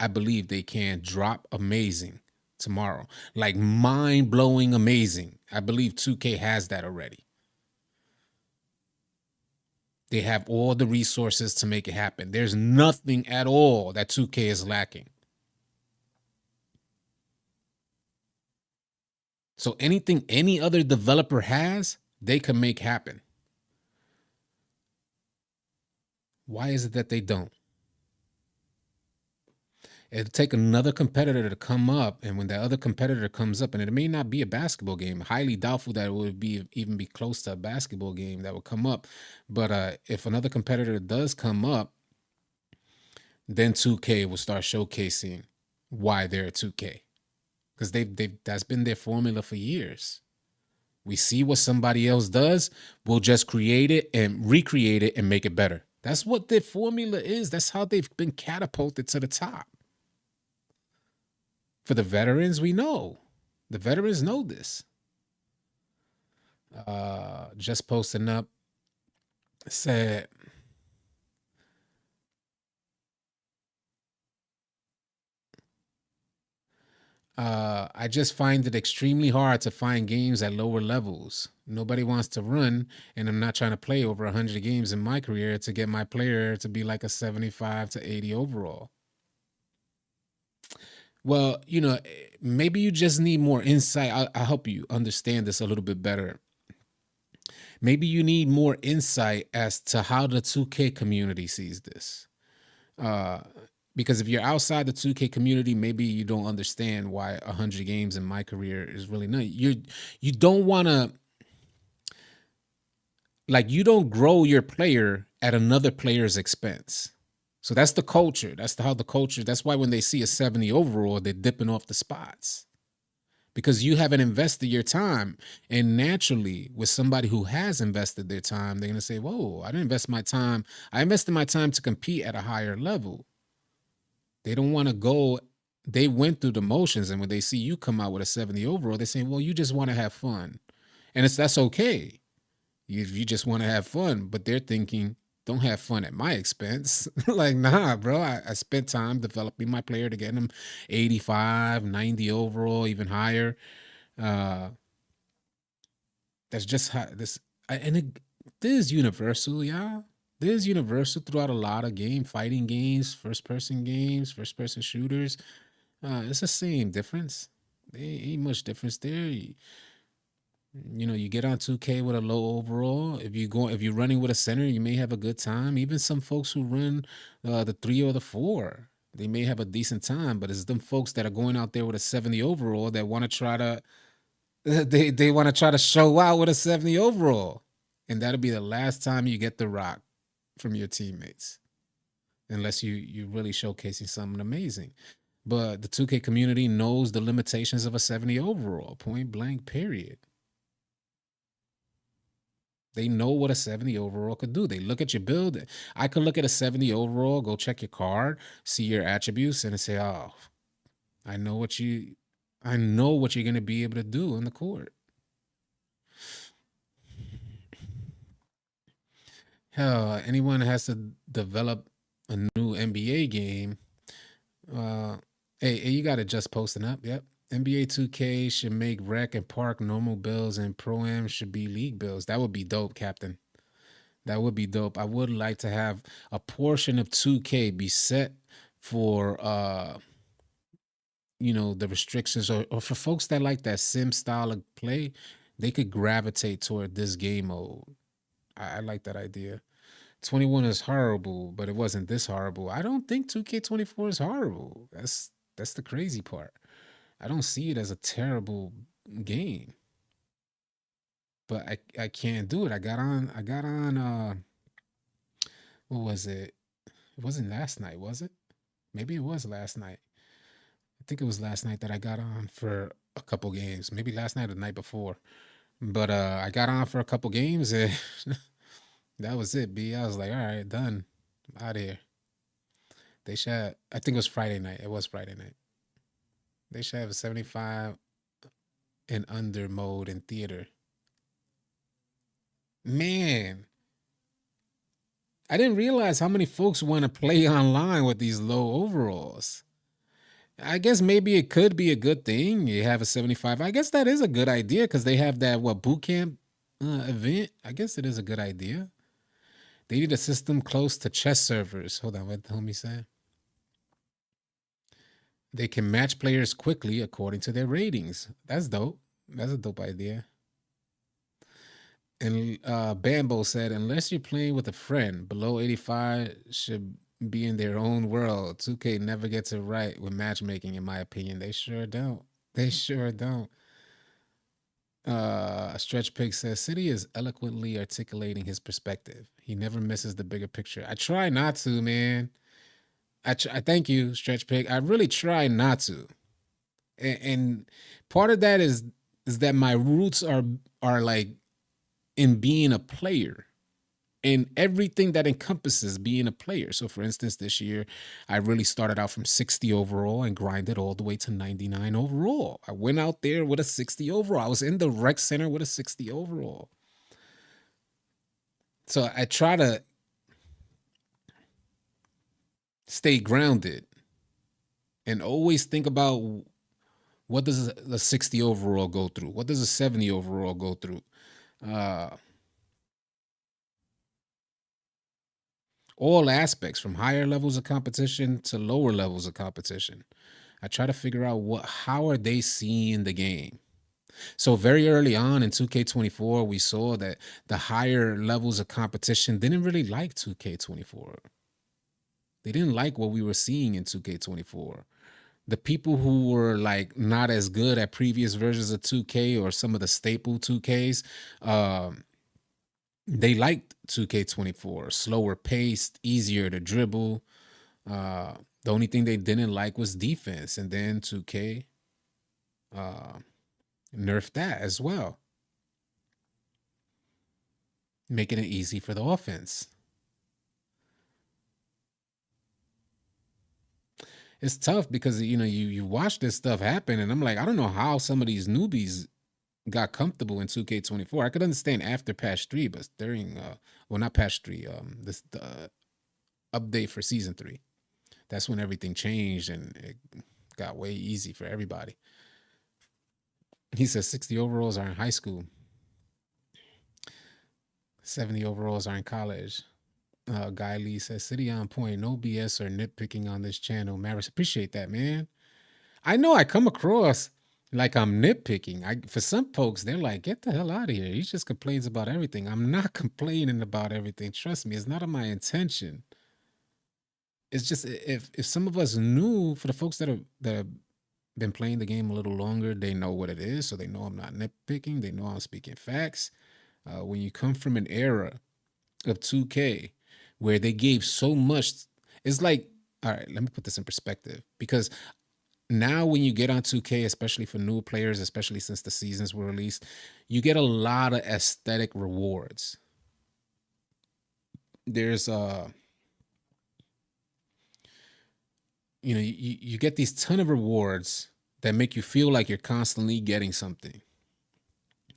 I believe they can drop amazing tomorrow. Like mind blowing amazing. I believe 2K has that already. They have all the resources to make it happen. There's nothing at all that 2K is lacking. So anything any other developer has, they can make happen. Why is it that they don't? It'll take another competitor to come up, and when that other competitor comes up, and it may not be a basketball game, highly doubtful that it would be even be close to a basketball game that would come up. But if another competitor does come up, then 2K will start showcasing why they're 2K, because they've that's been their formula for years. We see what somebody else does, we'll just create it and recreate it and make it better. That's what their formula is. That's how they've been catapulted to the top. For the veterans, we know. The veterans know this. Just posting up said, I just find it extremely hard to find games at lower levels. Nobody wants to run, and I'm not trying to play over 100 games in my career to get my player to be like a 75 to 80 overall. Well, maybe you just need more insight. I'll help you understand this a little bit better. Maybe you need more insight as to how the 2K community sees this. Uh, because if you're outside the 2K community, maybe you don't understand why 100 games in my career is really nice. You don't want to, like, you don't grow your player at another player's expense. So that's the culture. How the culture. That's why when they see a 70 overall, they're dipping off the spots, because you haven't invested your time. And naturally, with somebody who has invested their time, they're going to say, whoa, I didn't invest my time. I invested my time to compete at a higher level. They don't want to go. They went through the motions. And when they see you come out with a 70 overall, they say, well, you just want to have fun. And that's okay. You just want to have fun. But they're thinking, don't have fun at my expense. Like, nah, bro, I spent time developing my player to get them 85, 90 overall, even higher. Uh, that's just how this, and this is universal, yeah. This is universal throughout a lot of fighting games, first person shooters. It's the same difference. There ain't much difference there. You get on 2K with a low overall. If you're running with a center, you may have a good time. Even some folks who run the 3 or the 4, they may have a decent time. But it's them folks that are going out there with a 70 overall that want to try to they want to try to show out with a 70 overall. And that'll be the last time you get the rock from your teammates. Unless you really showcasing something amazing. But the 2K community knows the limitations of a 70 overall, point blank, period. They know what a 70 overall could do. They look at your build. I could look at a 70 overall, go check your card, see your attributes, and say, oh, I know what you're gonna be able to do in the court. Hell, anyone has to develop a new NBA game. Uh, hey, you got it just posting up. Yep. NBA 2K should make rec and park normal bills, and pro am should be league bills. That would be dope, Captain. That would be dope. I would like to have a portion of 2K be set for the restrictions, or for folks that like that sim style of play, they could gravitate toward this game mode. I like that idea. 21 is horrible, but it wasn't this horrible. I don't think 2K24 is horrible. That's the crazy part. I don't see it as a terrible game, but I can't do it. I got on what was it? It wasn't last night, was it? Maybe it was last night. I think it was last night that I got on for a couple games. Maybe last night or the night before. But I got on for a couple games and that was it, B. I was like, all right, done. Out of here. They should. I think it was Friday night. It was Friday night. They should have a 75 and under mode in theater. Man, I didn't realize how many folks want to play online with these low overalls. I guess maybe it could be a good thing. You have a 75. I guess that is a good idea because they have that what boot camp event. I guess it is a good idea. They need a system close to chess servers. Hold on, what the homie said? They can match players quickly according to their ratings. That's dope. That's a dope idea. And Bambo said, unless you're playing with a friend, below 85 should be in their own world. 2K never gets it right with matchmaking, in my opinion. They sure don't. They sure don't. Stretch Pig says, City is eloquently articulating his perspective. He never misses the bigger picture. I try not to, man. I thank you, Stretch Pig. I really try not to. And part of that is that my roots are like in being a player and everything that encompasses being a player. So, for instance, this year, I really started out from 60 overall and grinded all the way to 99 overall. I went out there with a 60 overall. I was in the rec center with a 60 overall. So, I try to stay grounded and always think about what does a 60 overall go through? What does a 70 overall go through? Uh, all aspects from higher levels of competition to lower levels of competition. I try to figure out how are they seeing the game. So very early on in 2K24, we saw that the higher levels of competition didn't really like 2K24. They didn't like what we were seeing in 2K24. The people who were like not as good at previous versions of 2K or some of the staple 2Ks, they liked 2K24, slower paced, easier to dribble. The only thing they didn't like was defense, and then 2K uh, nerfed that as well, making it easy for the offense. It's tough because you watch this stuff happen, and I'm like, I don't know how some of these newbies got comfortable in 2K24. I could understand after patch 3, but during well, not patch 3, this the update for season 3. That's when everything changed and it got way easy for everybody. He says 60 overalls are in high school, 70 overalls are in college. Guy Lee says, City on point, no BS or nitpicking on this channel. Maris, appreciate that, man. I know I come across like I'm nitpicking. For some folks, they're like, get the hell out of here. He just complains about everything. I'm not complaining about everything. Trust me, it's not my intention. It's just if some of us knew, for the folks that have been playing the game a little longer, they know what it is. So they know I'm not nitpicking. They know I'm speaking facts. When you come from an era of 2K where they gave so much, it's like, all right, let me put this in perspective, because now when you get on 2K, especially for new players, especially since the seasons were released, you get a lot of aesthetic rewards. There's you get these ton of rewards that make you feel like you're constantly getting something,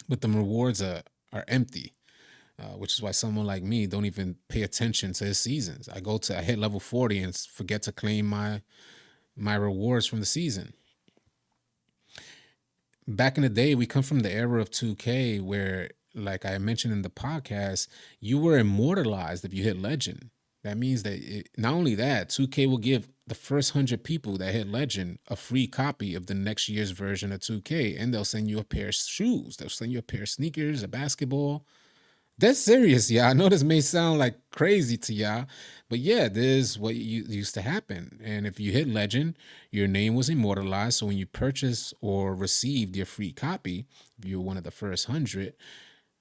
but the rewards are empty. Which is why someone like me don't even pay attention to his seasons. I hit level 40 and forget to claim my rewards from the season. Back in the day, we come from the era of 2K where, like I mentioned in the podcast, you were immortalized if you hit legend. That means that not only that, 2K will give the first 100 people that hit legend a free copy of the next year's version of 2K, and they'll send you a pair of shoes. They'll send you a pair of sneakers, a basketball. That's serious, y'all. I know this may sound like crazy to y'all, but yeah, this is what used to happen. And if you hit legend, your name was immortalized. So when you purchased or received your free copy, if you were one of the first 100,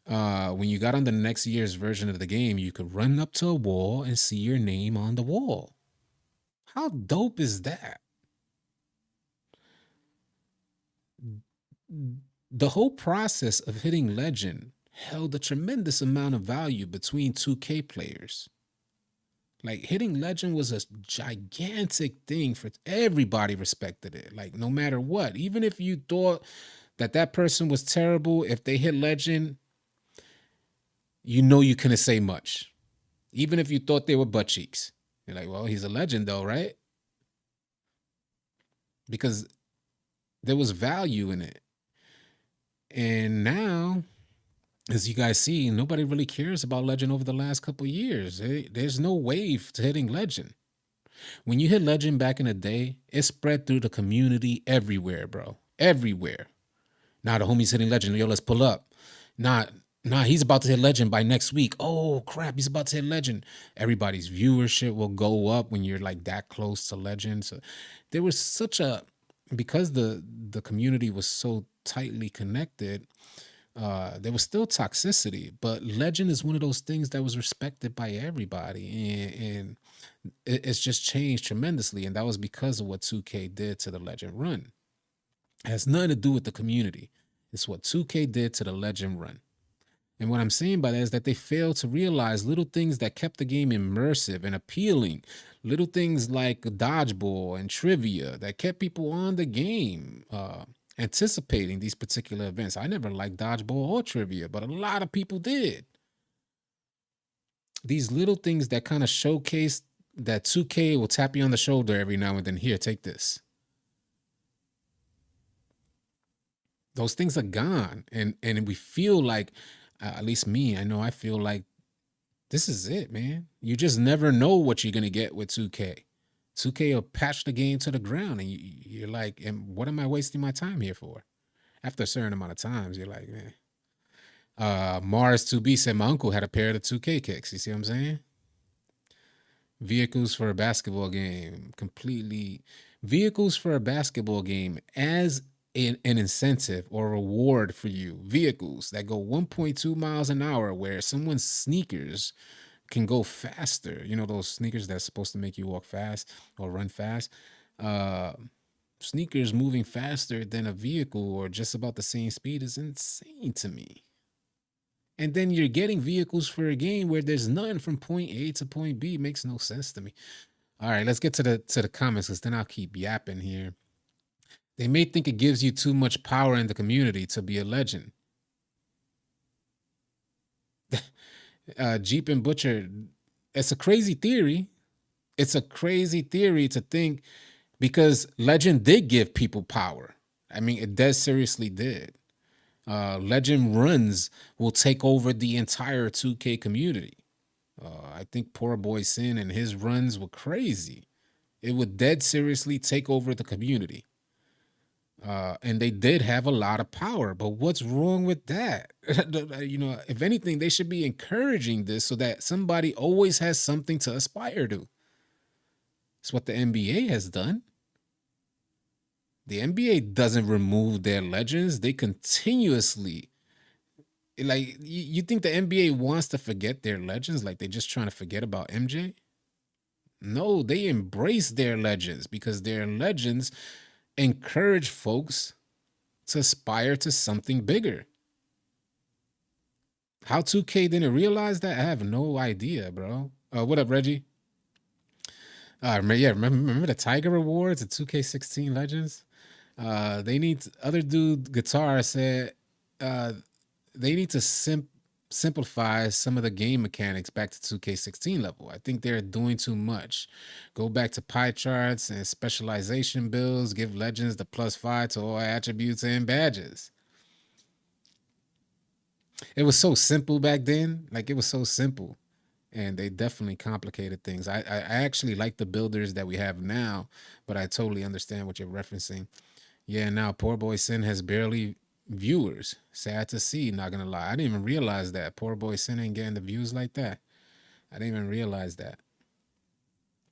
when you got on the next year's version of the game, you could run up to a wall and see your name on the wall. How dope is that? The whole process of hitting legend held a tremendous amount of value between 2K players. Like hitting legend was a gigantic thing for everybody respected it. Like no matter what, even if you thought that that person was terrible, if they hit legend, you know you couldn't say much. Even if you thought they were butt cheeks. You're like, well, he's a legend though, right? Because there was value in it. And now, as you guys see, nobody really cares about legend over the last couple of years. There's no wave to hitting legend. When you hit legend back in the day, it spread through the community everywhere, bro. Everywhere. Now the homie's hitting legend. Yo, let's pull up. Nah, he's about to hit legend by next week. Oh crap, he's about to hit legend. Everybody's viewership will go up when you're like that close to legend. So there was such a, because the community was so tightly connected, there was still toxicity, but legend is one of those things that was respected by everybody, and it's just changed tremendously, and that was because of what 2K did to the legend run. It has nothing to do with the community. It's what 2K did to the legend run. And what I'm saying by that is that they failed to realize little things that kept the game immersive and appealing. Little things like dodgeball and trivia that kept people on the game, anticipating these particular events. I never liked dodgeball or trivia, but a lot of people did. These little things that kind of showcase that 2K will tap you on the shoulder every now and then. Here, take this. Those things are gone, and we feel like, at least me, I know I feel like this is it, man. You just never know what you're gonna get with 2K. 2K will patch the game to the ground, and you're like, and what am I wasting my time here for? After a certain amount of times, you're like, man. Mars 2B said my uncle had a pair of the 2K kicks. You see what I'm saying? Vehicles for a basketball game, completely. Vehicles for a basketball game as an incentive or reward for you. Vehicles that go 1.2 miles an hour, where someone's sneakers can go faster. You know, those sneakers that's supposed to make you walk fast or run fast. Sneakers moving faster than a vehicle or just about the same speed is insane to me. And then you're getting vehicles for a game where there's none from point A to point B. It makes no sense to me. All right, let's get to the comments, because then I'll keep yapping here. They may think it gives you too much power in the community to be a legend. Jeep and Butcher, it's a crazy theory. It's a crazy theory to think, because legend did give people power. I mean, it dead seriously did. Legend runs will take over the entire 2K community. I think Poor Boy Sin and his runs were crazy. It would dead seriously take over the community. And they did have a lot of power, but what's wrong with that? You know, if anything, they should be encouraging this so that somebody always has something to aspire to. It's what the NBA has done. The NBA doesn't remove their legends. They continuously, like, you think the NBA wants to forget their legends? Like they're just trying to forget about MJ? No, they embrace their legends, because their legends encourage folks to aspire to something bigger. How 2K didn't realize that, I have no idea, bro. What up, Reggie? Yeah, remember the Tiger Awards, the 2K16 Legends? They need to, other dude guitar said they need to simplify some of the game mechanics back to 2K16 level. I think they're doing too much. Go back to pie charts and specialization builds. Give legends the +5 to all attributes and badges. It was so simple back then. Like it was so simple. And they definitely complicated things. I actually like the builders that we have now, but I totally understand what you're referencing. Yeah, now Poor Boy Sin has barely viewers. Sad to see, not gonna lie. I didn't even realize that. Poor Boy Sin ain't getting the views like that. I didn't even realize that.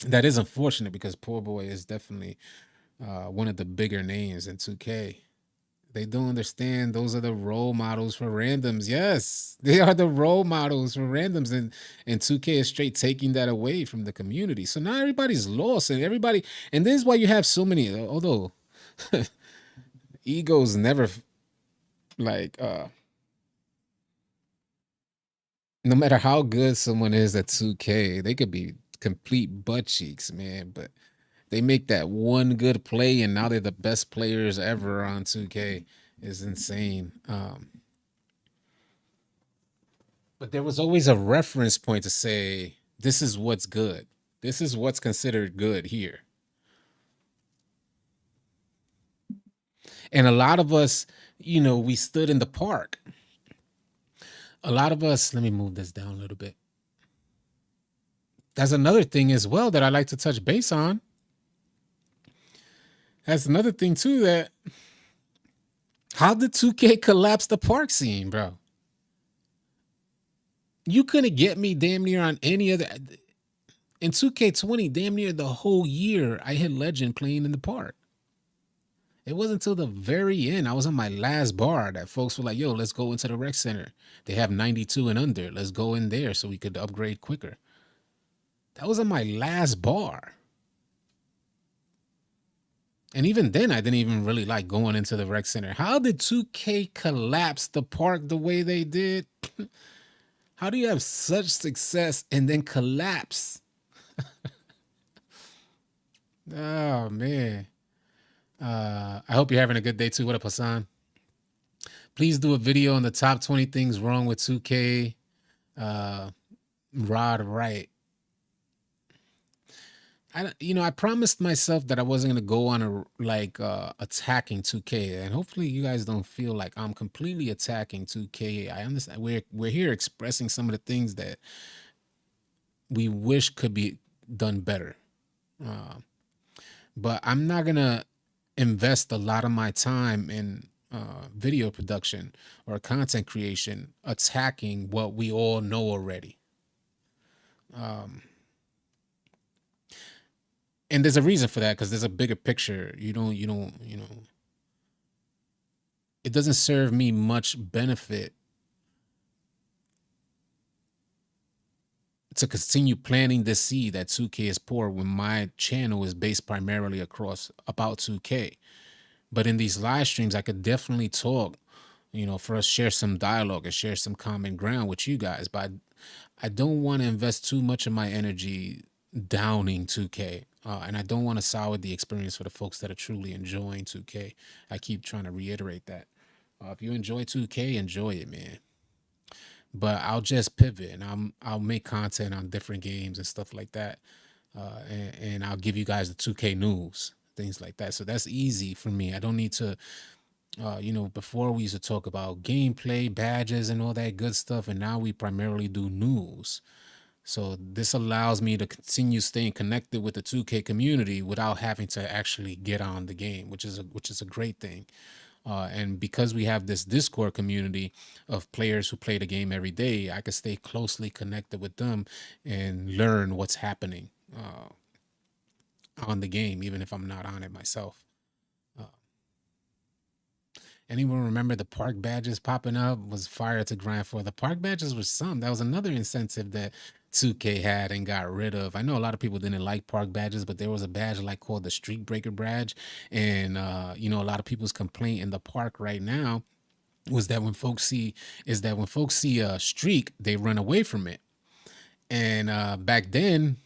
That is unfortunate, because Poor Boy is definitely one of the bigger names in 2K. They don't understand those are the role models for randoms. Yes, they are the role models for randoms, and 2K is straight taking that away from the community. So now everybody's lost, and everybody, and this is why you have so many, although egos never Like, no matter how good someone is at 2K, they could be complete butt cheeks, man. But they make that one good play, and now they're the best players ever on 2K. Is insane. But there was always a reference point to say, this is what's good. This is what's considered good here. And a lot of us, we stood in the park. A lot of us, let me move this down a little bit. That's another thing as well that I like to touch base on. That's another thing too, that how did 2K collapse the park scene, bro? You couldn't get me damn near on any other. In 2K20, damn near the whole year, I hit legend playing in the park. It wasn't until the very end, I was on my last bar, that folks were like, yo, let's go into the rec center. They have 92 and under. Let's go in there so we could upgrade quicker. That was on my last bar. And even then, I didn't even really like going into the rec center. How did 2K collapse the park the way they did? How do you have such success and then collapse? Oh, man. I hope you're having a good day too. What up, Hassan? Please do a video on the top 20 things wrong with 2K. Rod Right. I promised myself that I wasn't gonna go on attacking 2K, and hopefully you guys don't feel like I'm completely attacking 2K. I understand we're here expressing some of the things that we wish could be done better, but I'm not gonna invest a lot of my time in video production or content creation attacking what we all know already. And there's a reason for that, because there's a bigger picture. It doesn't serve me much benefit to continue planting the seed that 2K is poor when my channel is based primarily across about 2K. But in these live streams, I could definitely talk, for us share some dialogue and share some common ground with you guys. But I don't want to invest too much of my energy downing 2K. And I don't want to sour the experience for the folks that are truly enjoying 2K. I keep trying to reiterate that. If you enjoy 2K, enjoy it, man. But I'll just pivot, and I'll make content on different games and stuff like that. And I'll give you guys the 2K news, things like that. So that's easy for me. I don't need to, before we used to talk about gameplay, badges, and all that good stuff. And now we primarily do news. So this allows me to continue staying connected with the 2K community without having to actually get on the game, which is a great thing. And because we have this Discord community of players who play the game every day, I can stay closely connected with them and learn what's happening on the game, even if I'm not on it myself. Anyone remember the park badges popping up? Was fire to grind for. The park badges was something. That was another incentive that 2K had and got rid of. I know a lot of people didn't like park badges, but there was a badge called the Streak Breaker badge. And a lot of people's complaint in the park right now was that when folks see a streak, they run away from it. And back then,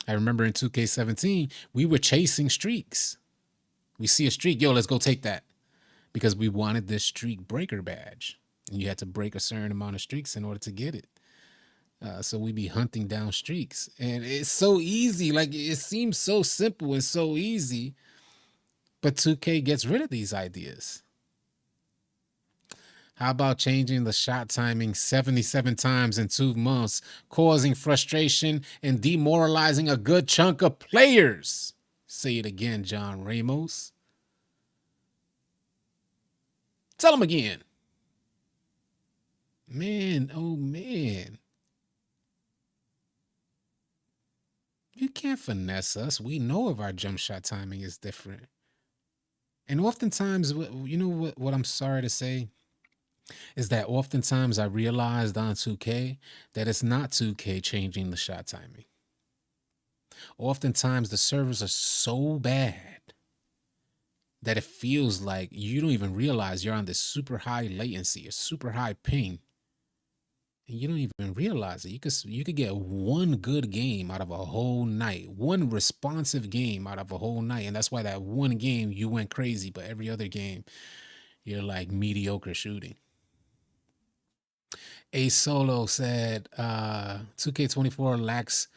I remember in 2K17, we were chasing streaks. We see a streak, yo, let's go take that, because we wanted this streak breaker badge, and you had to break a certain amount of streaks in order to get it. So we'd be hunting down streaks, and it's so easy. Like, it seems so simple and so easy, but 2K gets rid of these ideas. How about changing the shot timing 77 times in 2 months, causing frustration and demoralizing a good chunk of players? Say it again, John Ramos. Tell him again. Man, oh man. You can't finesse us. We know if our jump shot timing is different. And oftentimes, what I'm sorry to say is that oftentimes I realized on 2K that it's not 2K changing the shot timing. Oftentimes the servers are so bad that it feels like you don't even realize you're on this super high latency, a super high ping, and you don't even realize it. You could get one good game out of a whole night, one responsive game out of a whole night, and that's why that one game you went crazy, but every other game you're like mediocre shooting. A Solo said 2K24 lacks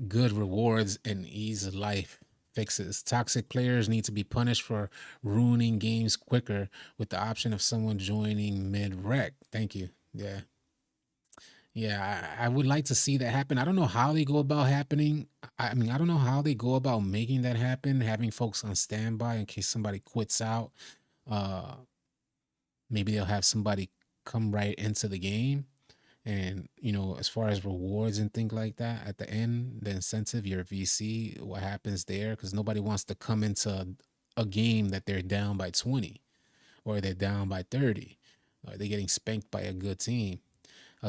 good rewards and ease of life fixes. Toxic players need to be punished for ruining games quicker with the option of someone joining mid rec. Thank you. Yeah. Yeah, I would like to see that happen. I don't know how they go about happening. I mean, I don't know how they go about making that happen, having folks on standby in case somebody quits out. Uh Maybe they'll have somebody come right into the game, and as far as rewards and things like that, at the end, the incentive, your VC, what happens there, because nobody wants to come into a game that they're down by 20 or they're down by 30 or they're getting spanked by a good team.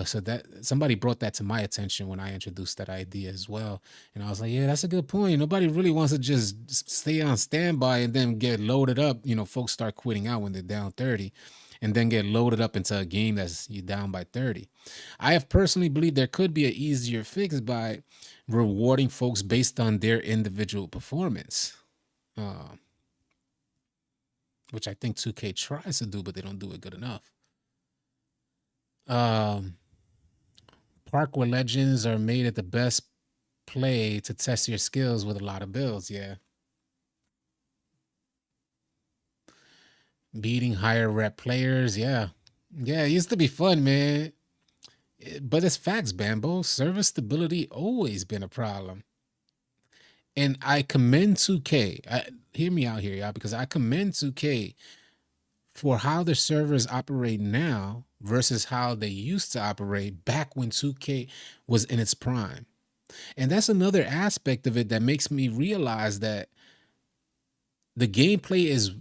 So that somebody brought that to my attention when I introduced that idea as well, and I was like, yeah, that's a good point. Nobody really wants to just stay on standby and then get loaded up. Folks start quitting out when they're down 30, and then get loaded up into a game that's you down by 30. I have personally believed there could be an easier fix by rewarding folks based on their individual performance, uh, which I think 2K tries to do, but they don't do it good enough. Um, Park where legends are made at the best play to test your skills with a lot of builds. Yeah. Beating higher rep players. Yeah. Yeah. It used to be fun, man. But it's facts, Bambo. Server stability always been a problem. And I commend 2K. Hear me out here, y'all, because I commend 2K for how the servers operate now versus how they used to operate back when 2K was in its prime. And that's another aspect of it that makes me realize that the gameplay is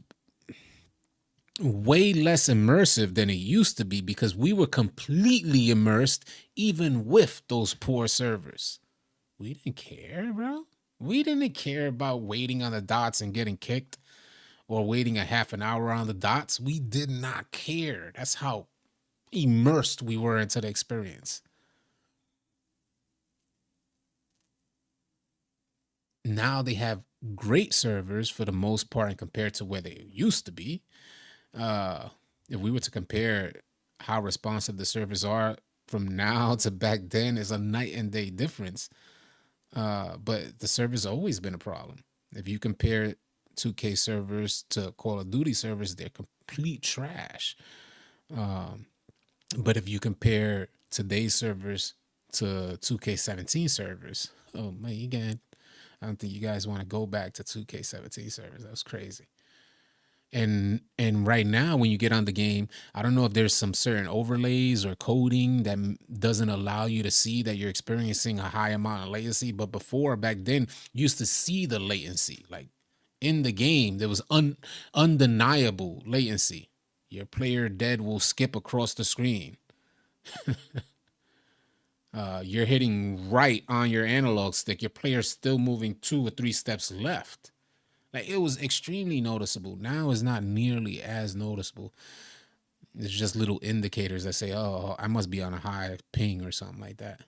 way less immersive than it used to be because we were completely immersed even with those poor servers. We didn't care, bro. We didn't care about waiting on the dots and getting kicked or waiting a half an hour on the dots. We did not care. That's how immersed we were into the experience. Now they have great servers for the most part and compared to where they used to be. If we were to compare how responsive the servers are from now to back then, is a night and day difference. But the server's always been a problem. If you compare 2K servers to Call of Duty servers, they're complete trash. Um, but if you compare today's servers to 2K17 servers, oh man, again, I don't think you guys want to go back to 2K17 servers. That was crazy. And right now, when you get on the game, I don't know if there's some certain overlays or coding that doesn't allow you to see that you're experiencing a high amount of latency. But before, back then, you used to see the latency. Like in the game, there was undeniable latency. Your player dead will skip across the screen. You're hitting right on your analog stick. Your player's still moving 2 or 3 steps left. Like it was extremely noticeable. Now it's not nearly as noticeable. It's just little indicators that say, "Oh, I must be on a high ping" or something like that.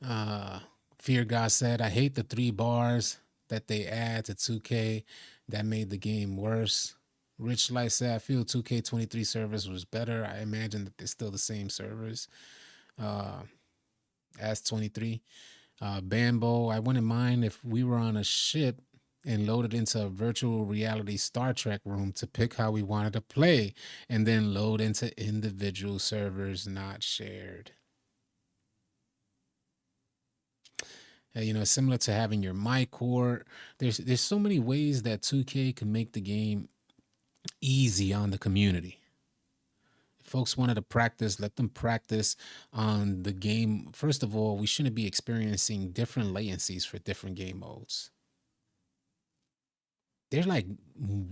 Uh, Fear God said, "I hate the 3 bars that they add to 2K. That made the game worse." Rich Light said, "I feel 2K23 servers was better. I imagine that they're still the same servers as 23." Bambo, I wouldn't mind if we were on a ship and loaded into a virtual reality Star Trek room to pick how we wanted to play and then load into individual servers not shared. Similar to having your my court. There's so many ways that 2K can make the game easy on the community. If folks wanted to practice, let them practice on the game. First of all, we shouldn't be experiencing different latencies for different game modes. They're like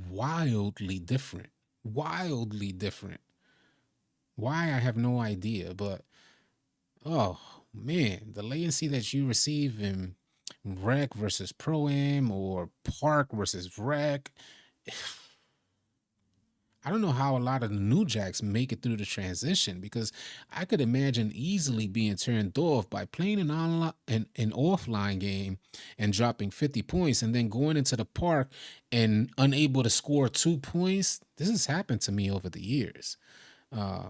wildly different. Wildly different. Why, I have no idea, but oh man, the latency that you receive in rec versus pro-am or park versus rec. I don't know how a lot of the new jacks make it through the transition, because I could imagine easily being turned off by playing an online an offline game and dropping 50 points and then going into the park and unable to score 2 points. This has happened to me over the years. Uh,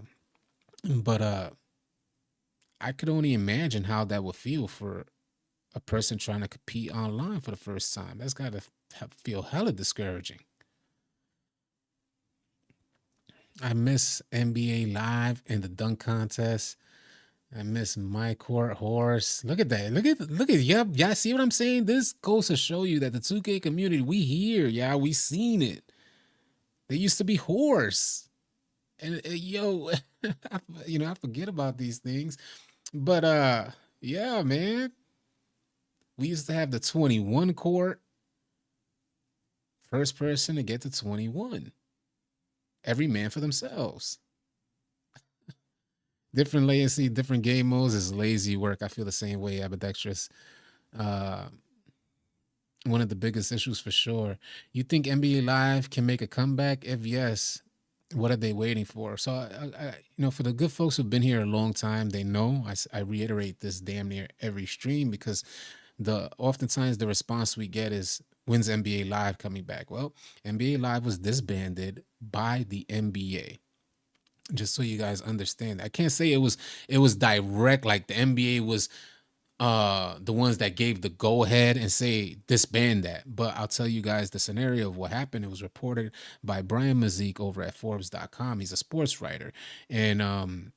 but I could only imagine how that would feel for a person trying to compete online for the first time. That's got to feel hella discouraging. I miss NBA Live and the dunk contest. I miss my court horse. Look at that. Look at yep. Y'all see what I'm saying? This goes to show you that the 2K community, we here, yeah, we seen it. They used to be horse. And yo, I forget about these things. But yeah, man. We used to have the 21 court, first person to get to 21. Every man for themselves. Different latency, different game modes is lazy work. I feel the same way, ambidextrous. Uh, One of the biggest issues for sure. You think NBA Live can make a comeback? If yes, what are they waiting for? So, for the good folks who've been here a long time, they know. I reiterate this damn near every stream, because oftentimes the response we get is, when's NBA Live coming back? Well, NBA Live was disbanded by the NBA. Just so you guys understand, I can't say it was direct, like the NBA was the ones that gave the go ahead and say disband that. But I'll tell you guys the scenario of what happened. It was reported by Brian Mazik over at Forbes.com. He's a sports writer, and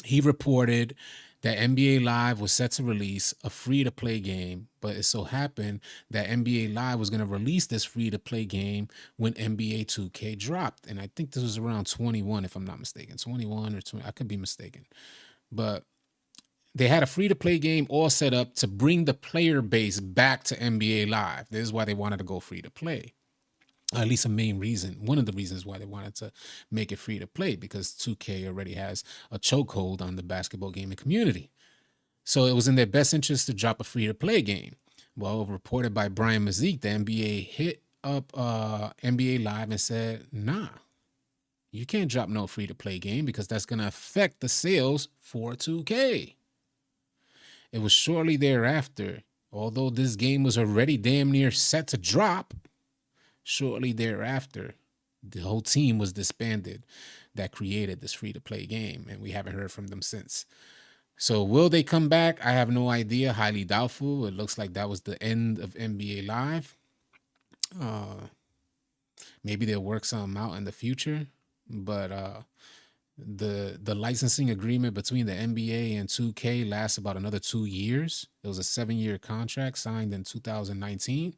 he reported that NBA Live was set to release a free-to-play game, but it so happened that NBA Live was going to release this free-to-play game when NBA 2K dropped. And I think this was around 21, if I'm not mistaken. 21 or 20. I could be mistaken. But they had a free-to-play game all set up to bring the player base back to NBA Live. This is why they wanted to go free-to-play. At least a main reason, one of the reasons why they wanted to make it free to play, because 2K already has a chokehold on the basketball gaming community. So it was in their best interest to drop a free to play game. Well, reported by Brian Mazik, the NBA hit up NBA Live and said, nah, you can't drop no free to play game, because that's going to affect the sales for 2K. It was shortly thereafter, although this game was already damn near set to drop, shortly thereafter, the whole team was disbanded that created this free-to-play game, and we haven't heard from them since. So will they come back? I have no idea. Highly doubtful. It looks like that was the end of NBA Live. Maybe they'll work something out in the future, but the licensing agreement between the NBA and 2K lasts about another 2 years. It was a 7-year contract signed in 2019.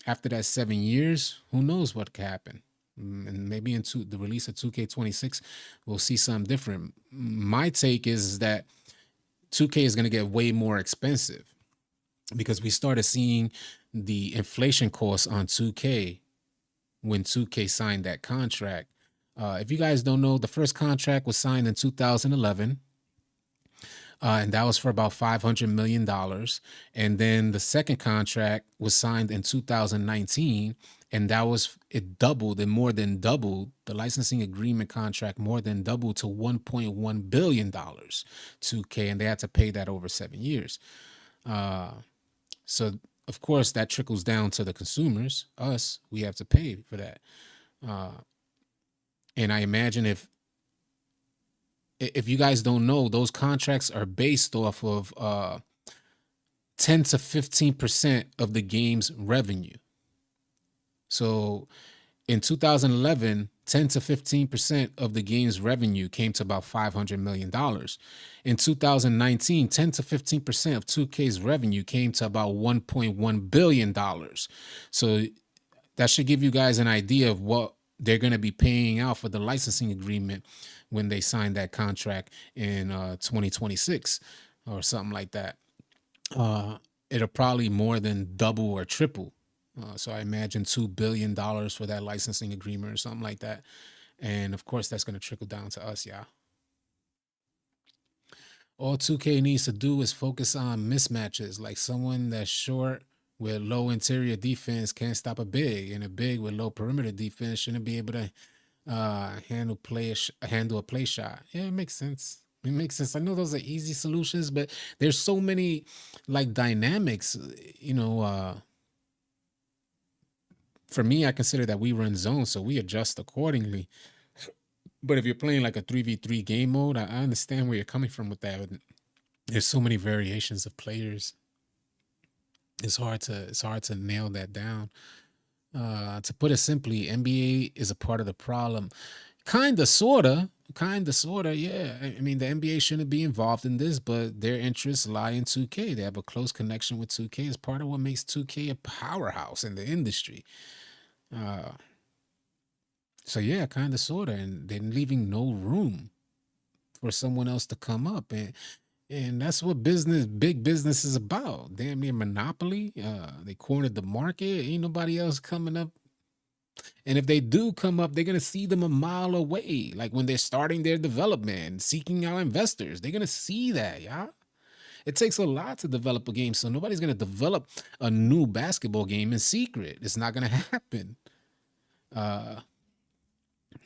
After that 7 years, who knows what could happen? And maybe into the release of 2K26, we'll see something different. My take is that 2K is going to get way more expensive, because we started seeing the inflation costs on 2K when 2K signed that contract. If you guys don't know, the first contract was signed in 2011. And that was for about $500 million. And then the second contract was signed in 2019, and it doubled, and more than doubled. The licensing agreement contract more than doubled to $1.1 billion, 2K, and they had to pay that over 7 years. So, of course, that trickles down to the consumers, us. We have to pay for that. And I imagine if you guys don't know, those contracts are based off of 10 to 15% of the game's revenue. So in 2011, 10 to 15% of the game's revenue came to about $500 million. In 2019, 10 to 15% of 2K's revenue came to about $1.1 billion. So that should give you guys an idea of what they're going to be paying out for the licensing agreement when they sign that contract in 2026 or something like that. It'll probably more than double or triple. So I imagine $2 billion for that licensing agreement or something like that. And of course, that's going to trickle down to us, yeah. All 2K needs to do is focus on mismatches, like someone that's short with low interior defense can't stop a big, and a big with low perimeter defense shouldn't be able to handle a play shot. Yeah, it makes sense. It makes sense. I know those are easy solutions, but there's so many like dynamics. You know, for me, I consider that we run zone, so we adjust accordingly. But if you're playing like a 3v3 game mode, I understand where you're coming from with that. There's so many variations of players. It's hard to nail that down. To put it simply, NBA is a part of the problem. Kinda, sorta, yeah. I mean, the NBA shouldn't be involved in this, but their interests lie in 2K. They have a close connection with 2K. It's part of what makes 2K a powerhouse in the industry. Uh, so yeah, kinda, sorta, and they're leaving no room for someone else to come up, and that's what big business is about. Damn near monopoly. They cornered the market. Ain't nobody else coming up. And if they do come up, they're gonna see them a mile away. Like when they're starting their development, seeking out investors, they're gonna see that, yeah. It takes a lot to develop a game, so nobody's gonna develop a new basketball game in secret. It's not gonna happen. Uh,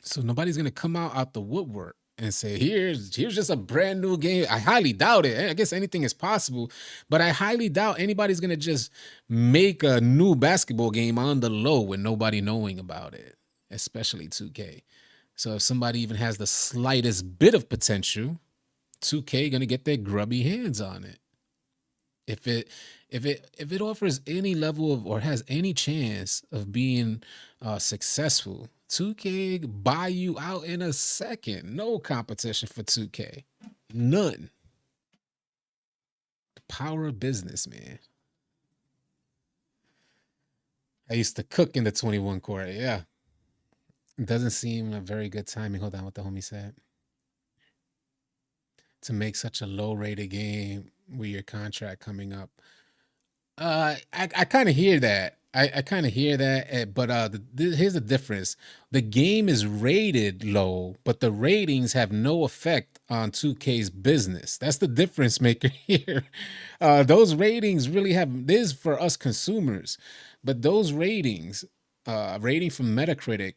so nobody's gonna come out the woodwork and say, here's just a brand new game. I highly doubt it. I guess anything is possible, but I highly doubt anybody's gonna just make a new basketball game on the low with nobody knowing about it, especially 2K. So if somebody even has the slightest bit of potential, 2K gonna get their grubby hands on it. If it offers any level of or has any chance of being successful, 2K buy you out in a second. No competition for 2K. None. The power of business, man. I used to cook in the 21 court. Yeah. It doesn't seem a very good timing. Hold on, what the homie said. To make such a low rated game with your contract coming up. I kind of hear that. I kind of hear that, but here's the difference: the game is rated low, but the ratings have no effect on 2K's business. That's the difference maker here. Those ratings really have this for us consumers, but those ratings, rating from Metacritic,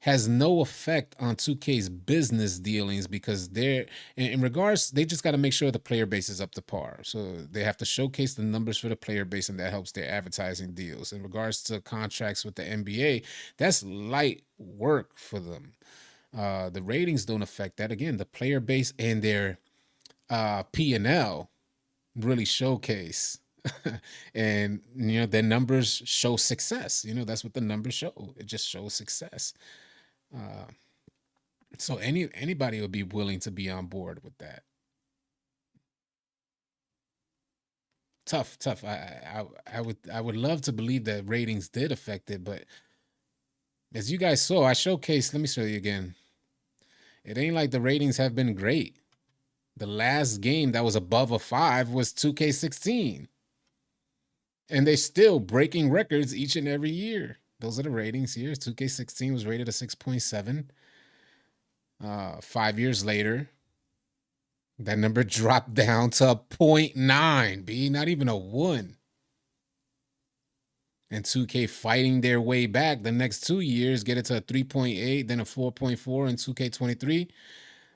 has no effect on 2K's business dealings because they're in regards they just got to make sure the player base is up to par. So they have to showcase the numbers for the player base and that helps their advertising deals. In regards to contracts with the NBA, that's light work for them. The ratings don't affect that. Again, the player base and their P&L really showcase and their numbers show success. That's what the numbers show. It just shows success. Uh, so anybody would be willing to be on board with that. Tough, tough. I would love to believe that ratings did affect it, but as you guys saw, I showcased. Let me show you again. It ain't like the ratings have been great. The last game that was above a 5 was 2K16, and they're still breaking records each and every year. Those are the ratings here. 2K16 was rated a 6.7. 5 years later, that number dropped down to a 0.9, B, not even a 1. And 2K fighting their way back the next 2 years, get it to a 3.8, then a 4.4 in 2K23.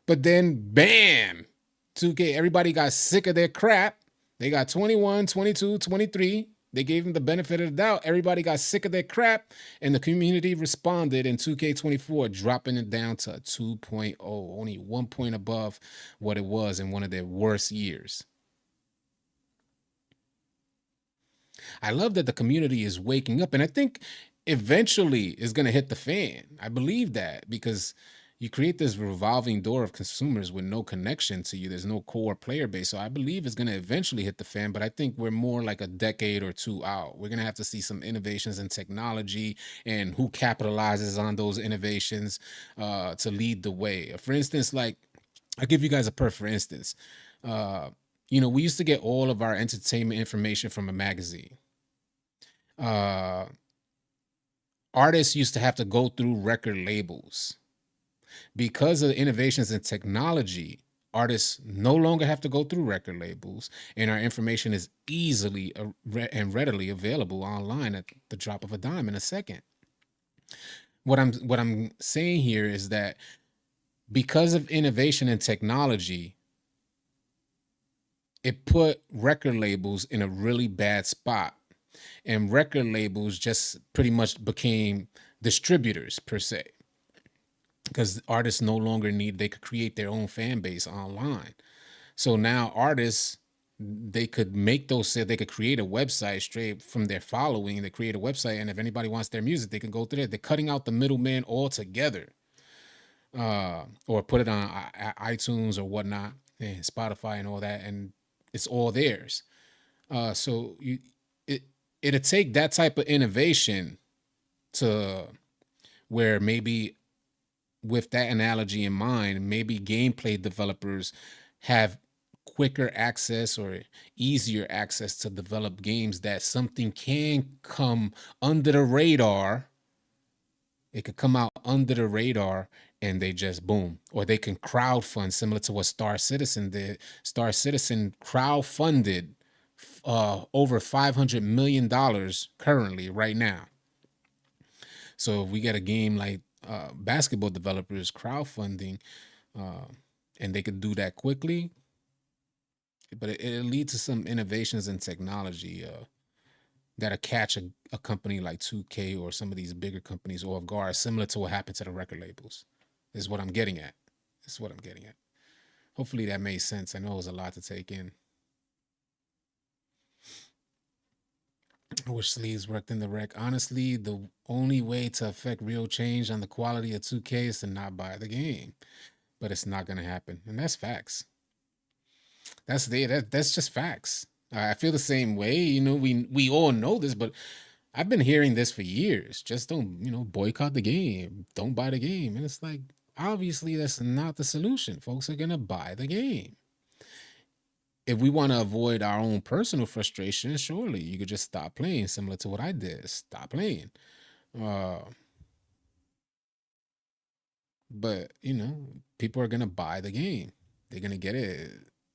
But then, bam, 2K, everybody got sick of their crap. They got 21, 22, 23. They gave them the benefit of the doubt. Everybody got sick of their crap, and the community responded in 2K24, dropping it down to a 2.0, only 1 point above what it was in one of their worst years. I love that the community is waking up, and I think eventually it's going to hit the fan. I believe that because you create this revolving door of consumers with no connection to you. There's no core player base. So I believe it's going to eventually hit the fan, but I think we're more like a decade or two out. We're going to have to see some innovations in technology and who capitalizes on those innovations to lead the way. For instance, like I'll give you guys a for instance. Uh, we used to get all of our entertainment information from a magazine. Uh, Artists used to have to go through record labels because of the innovations in technology. artists no longer have to go through record labels, and our information is easily and readily available online at the drop of a dime in a second. What I'm saying here is that because of innovation and technology, it put record labels in a really bad spot. And record labels just pretty much became distributors per se, because artists no longer need, they could create their own fan base online. So now artists, they could make those, they could create a website straight from their following. They create a website, and if anybody wants their music, they can go through it. They're cutting out the middleman altogether, or put it on iTunes or whatnot, and Spotify and all that, and it's all theirs. So it it'd take that type of innovation to where maybe, with that analogy in mind, maybe gameplay developers have quicker access or easier access to develop games, that something can come under the radar. It could come out under the radar, and they just boom. Or they can crowdfund, similar to what Star Citizen did. Star Citizen crowdfunded over $500 million currently, right now. So if we get a game like basketball developers crowdfunding, uh, and they could do that quickly, but it'll lead to some innovations in technology that'll catch a company like 2K or some of these bigger companies off guard, similar to what happened to the record labels. Is what I'm getting at. Is what I'm getting at. Hopefully that made sense. I know it was a lot to take in. I wish sleeves worked in the rec. Honestly, the only way to affect real change on the quality of 2K is to not buy the game. But it's not gonna happen. And that's facts. That's just facts. I feel the same way. We all know this, but I've been hearing this for years. Just don't, boycott the game. Don't buy the game. And it's like, obviously that's not the solution. Folks are gonna buy the game. If we want to avoid our own personal frustration, surely you could just stop playing, similar to what I did. Stop playing. Uh, but people are gonna buy the game. They're gonna get it.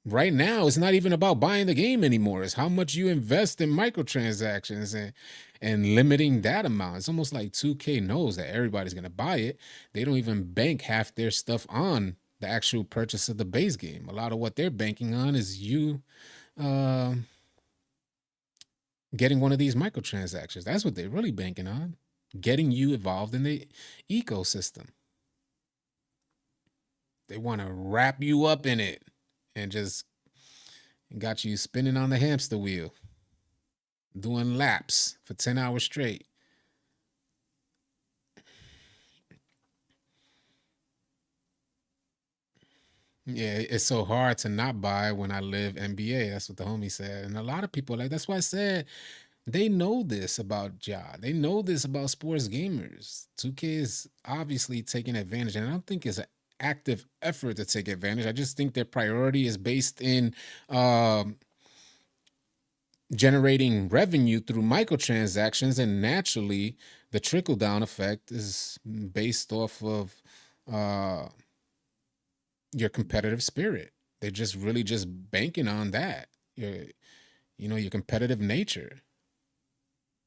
Right now, it's not even about buying the game anymore. It's how much you invest in microtransactions and limiting that amount. It's almost like 2K knows that everybody's gonna buy it. They don't even bank half their stuff on the actual purchase of the base game. A lot of what they're banking on is you uh, getting one of these microtransactions. That's what they're really banking on. Getting you involved in the ecosystem. They want to wrap you up in it and just got you spinning on the hamster wheel, doing laps for 10 hours straight. Yeah, it's so hard to not buy when I live NBA. That's what the homie said. And a lot of people, like, that's why I said they know this about Ja. They know this about sports gamers. 2K is obviously taking advantage. And I don't think it's an active effort to take advantage. I just think their priority is based in um, generating revenue through microtransactions, and naturally the trickle down effect is based off of uh, your competitive spirit. They're just really just banking on that, your competitive nature.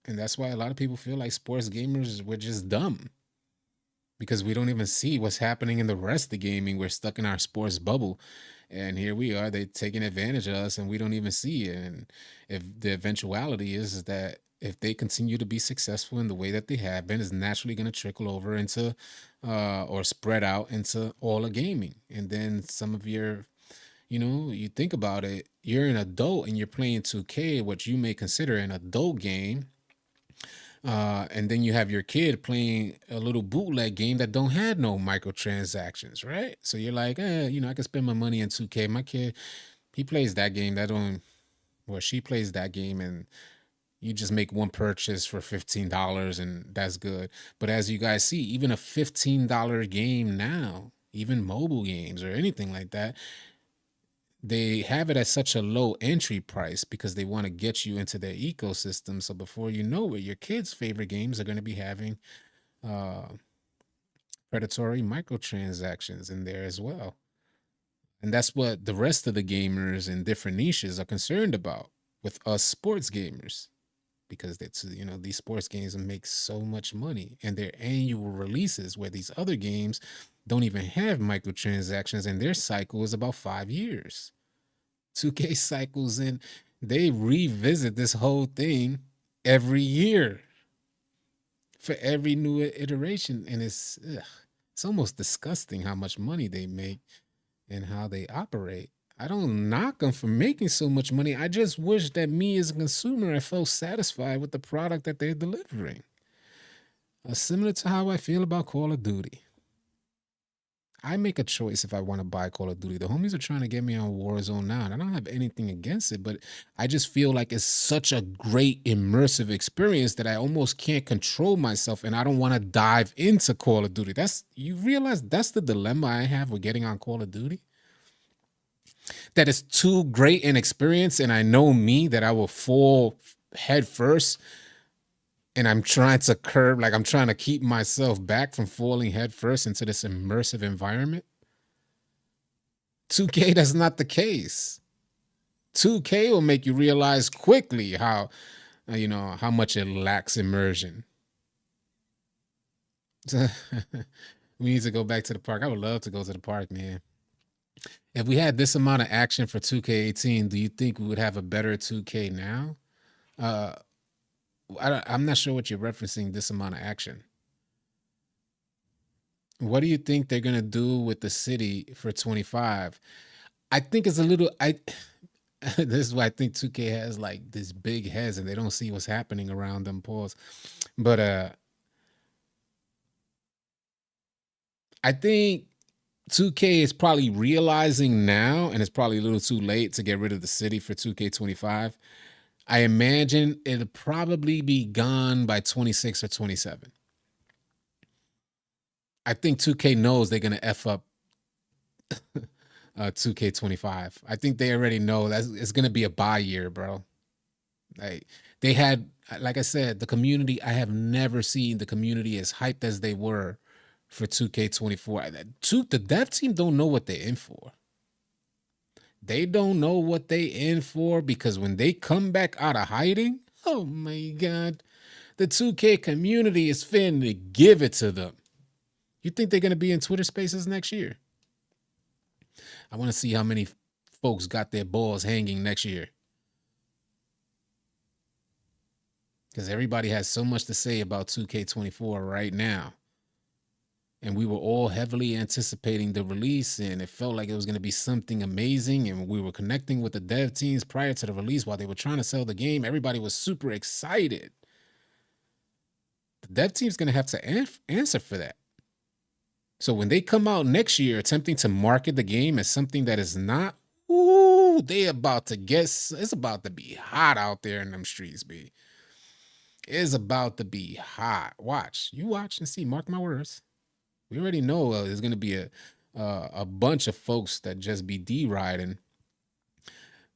And that's why a lot of people feel like sports gamers were just dumb, because we don't even see what's happening in the rest of gaming. We're stuck in our sports bubble, and here we are, they taking advantage of us, and we don't even see it. And if the eventuality is that if they continue to be successful in the way that they have been, is naturally going to trickle over into or spread out into all of gaming. And then some of your, you think about it, you're an adult and you're playing 2K, what you may consider an adult game, and then you have your kid playing a little bootleg game that don't have no microtransactions, right? So you're like, I can spend my money in 2K. My kid, he plays that game. That don't, well, she plays that game, and you just make one purchase for $15, and that's good. But as you guys see, even a $15 game now, even mobile games or anything like that, they have it at such a low entry price because they want to get you into their ecosystem. So before you know it, your kids' favorite games are going to be having uh, predatory microtransactions in there as well. And that's what the rest of the gamers in different niches are concerned about with us sports gamers, because that's, these sports games make so much money, and their annual releases, where these other games don't even have microtransactions, and their cycle is about 5 years. 2K cycles in, they revisit this whole thing every year for every new iteration, and it's almost disgusting how much money they make and how they operate. I don't knock them for making so much money. I just wish that me as a consumer, I felt satisfied with the product that they're delivering. Similar to how I feel about Call of Duty. I make a choice if I want to buy Call of Duty. The homies are trying to get me on Warzone now, and I don't have anything against it, but I just feel like it's such a great immersive experience that I almost can't control myself, and I don't want to dive into Call of Duty. You realize that's the dilemma I have with getting on Call of Duty? That is too great an experience, and I know me that I will fall head first, and I'm trying to curb, like I'm trying to keep myself back from falling head first into this immersive environment. 2K, that's not the case. 2K will make you realize quickly how how much it lacks immersion. We need to go back to the park. I would love to go to the park, man. If we had this amount of action for 2K18, do you think we would have a better 2K now? Uh, I'm not sure what you're referencing, this amount of action. What do you think they're gonna do with the city for 25? I think it's a little. This is why I think 2K has like this big heads and they don't see what's happening around them. Pause. But I think 2K is probably realizing now, and it's probably a little too late to get rid of the city for 2K25. I imagine it'll probably be gone by 26 or 27. I think 2K knows they're gonna f up 2K25. I think they already know that it's gonna be a buy year, bro. Like they had, like I said, the community. I have never seen the community as hyped as they were for 2K24. The dev team don't know what they're in for. They don't know what they in for, because when they come back out of hiding, oh my god, the 2K community is finna give it to them. You think they're gonna be in Twitter Spaces next year? I want to see how many folks got their balls hanging next year, because everybody has so much to say about 2K24 right now. And we were all heavily anticipating the release, and it felt like it was going to be something amazing, and we were connecting with the dev teams prior to the release while they were trying to sell the game. Everybody was super excited. The dev team's going to have to answer for that. So when they come out next year attempting to market the game as something that is not, ooh, they about to guess. It's about to be hot out there in them streets, B. It's about to be hot. You watch and see. Mark my words. We already know there's going to be a bunch of folks that just be deriding,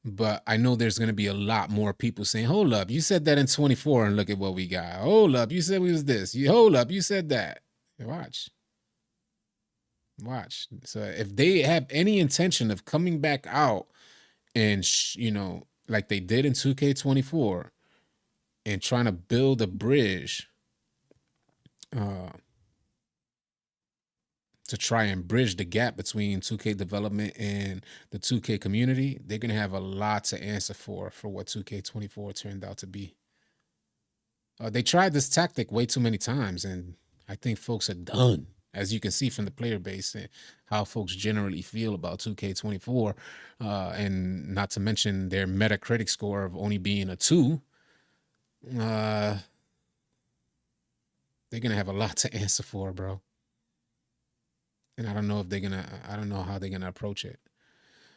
but I know there's going to be a lot more people saying, "Hold up, you said that in 24, and look at what we got. Hold up, you said we was this. Hold up, you said that." Watch. So if they have any intention of coming back out and like they did in 2K24 and trying to build a bridge, to try and bridge the gap between 2K development and the 2K community, they're going to have a lot to answer for what 2K24 turned out to be. They tried this tactic way too many times, and I think folks are done, as you can see from the player base and how folks generally feel about 2K24, and not to mention their Metacritic score of only being a 2. They're going to have a lot to answer for, bro. And I don't know how they're gonna approach it.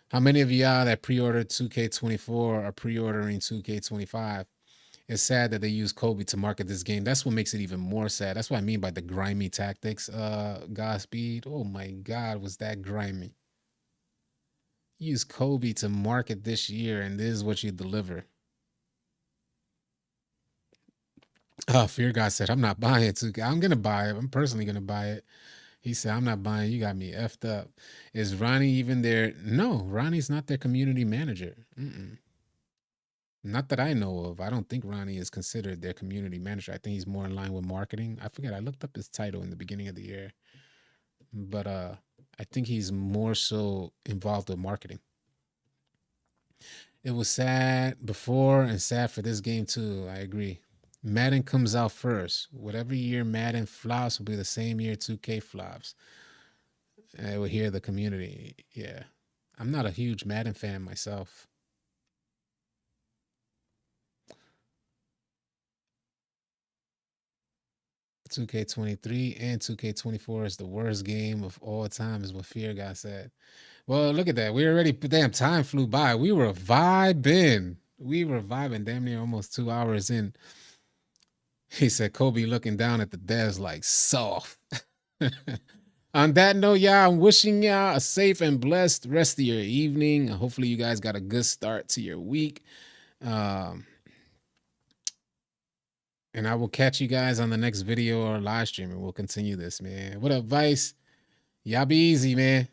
How many of y'all that pre-ordered 2K24 are pre-ordering 2K25? It's sad that they use Kobe to market this game. That's what makes it even more sad. That's what I mean by the grimy tactics, Godspeed. Oh my god, was that grimy? Use Kobe to market this year, and this is what you deliver. Fear God said, I'm not buying 2K. I'm gonna buy it. I'm personally gonna buy it. He said, I'm not buying. You got me effed up. Is Ronnie even there? No, Ronnie's not their community manager. Mm-mm. Not that I know of. I don't think Ronnie is considered their community manager. I think he's more in line with marketing. I forget. I looked up his title in the beginning of the year, but I think he's more so involved with marketing. It was sad before and sad for this game too. I agree. Madden comes out first. Whatever year Madden flops will be the same year 2K flops. I will hear the community. Yeah. I'm not a huge Madden fan myself. 2K23 and 2K24 is the worst game of all time, is what Fear Guy said. Well, look at that. We already, damn, time flew by. We were vibing. We were vibing damn near almost 2 hours in. He said, Kobe looking down at the devs like soft. On that note, y'all, I'm wishing y'all a safe and blessed rest of your evening. Hopefully, you guys got a good start to your week. Um, and I will catch you guys on the next video or live stream, and we'll continue this, man. What up, Vice? Y'all be easy, man.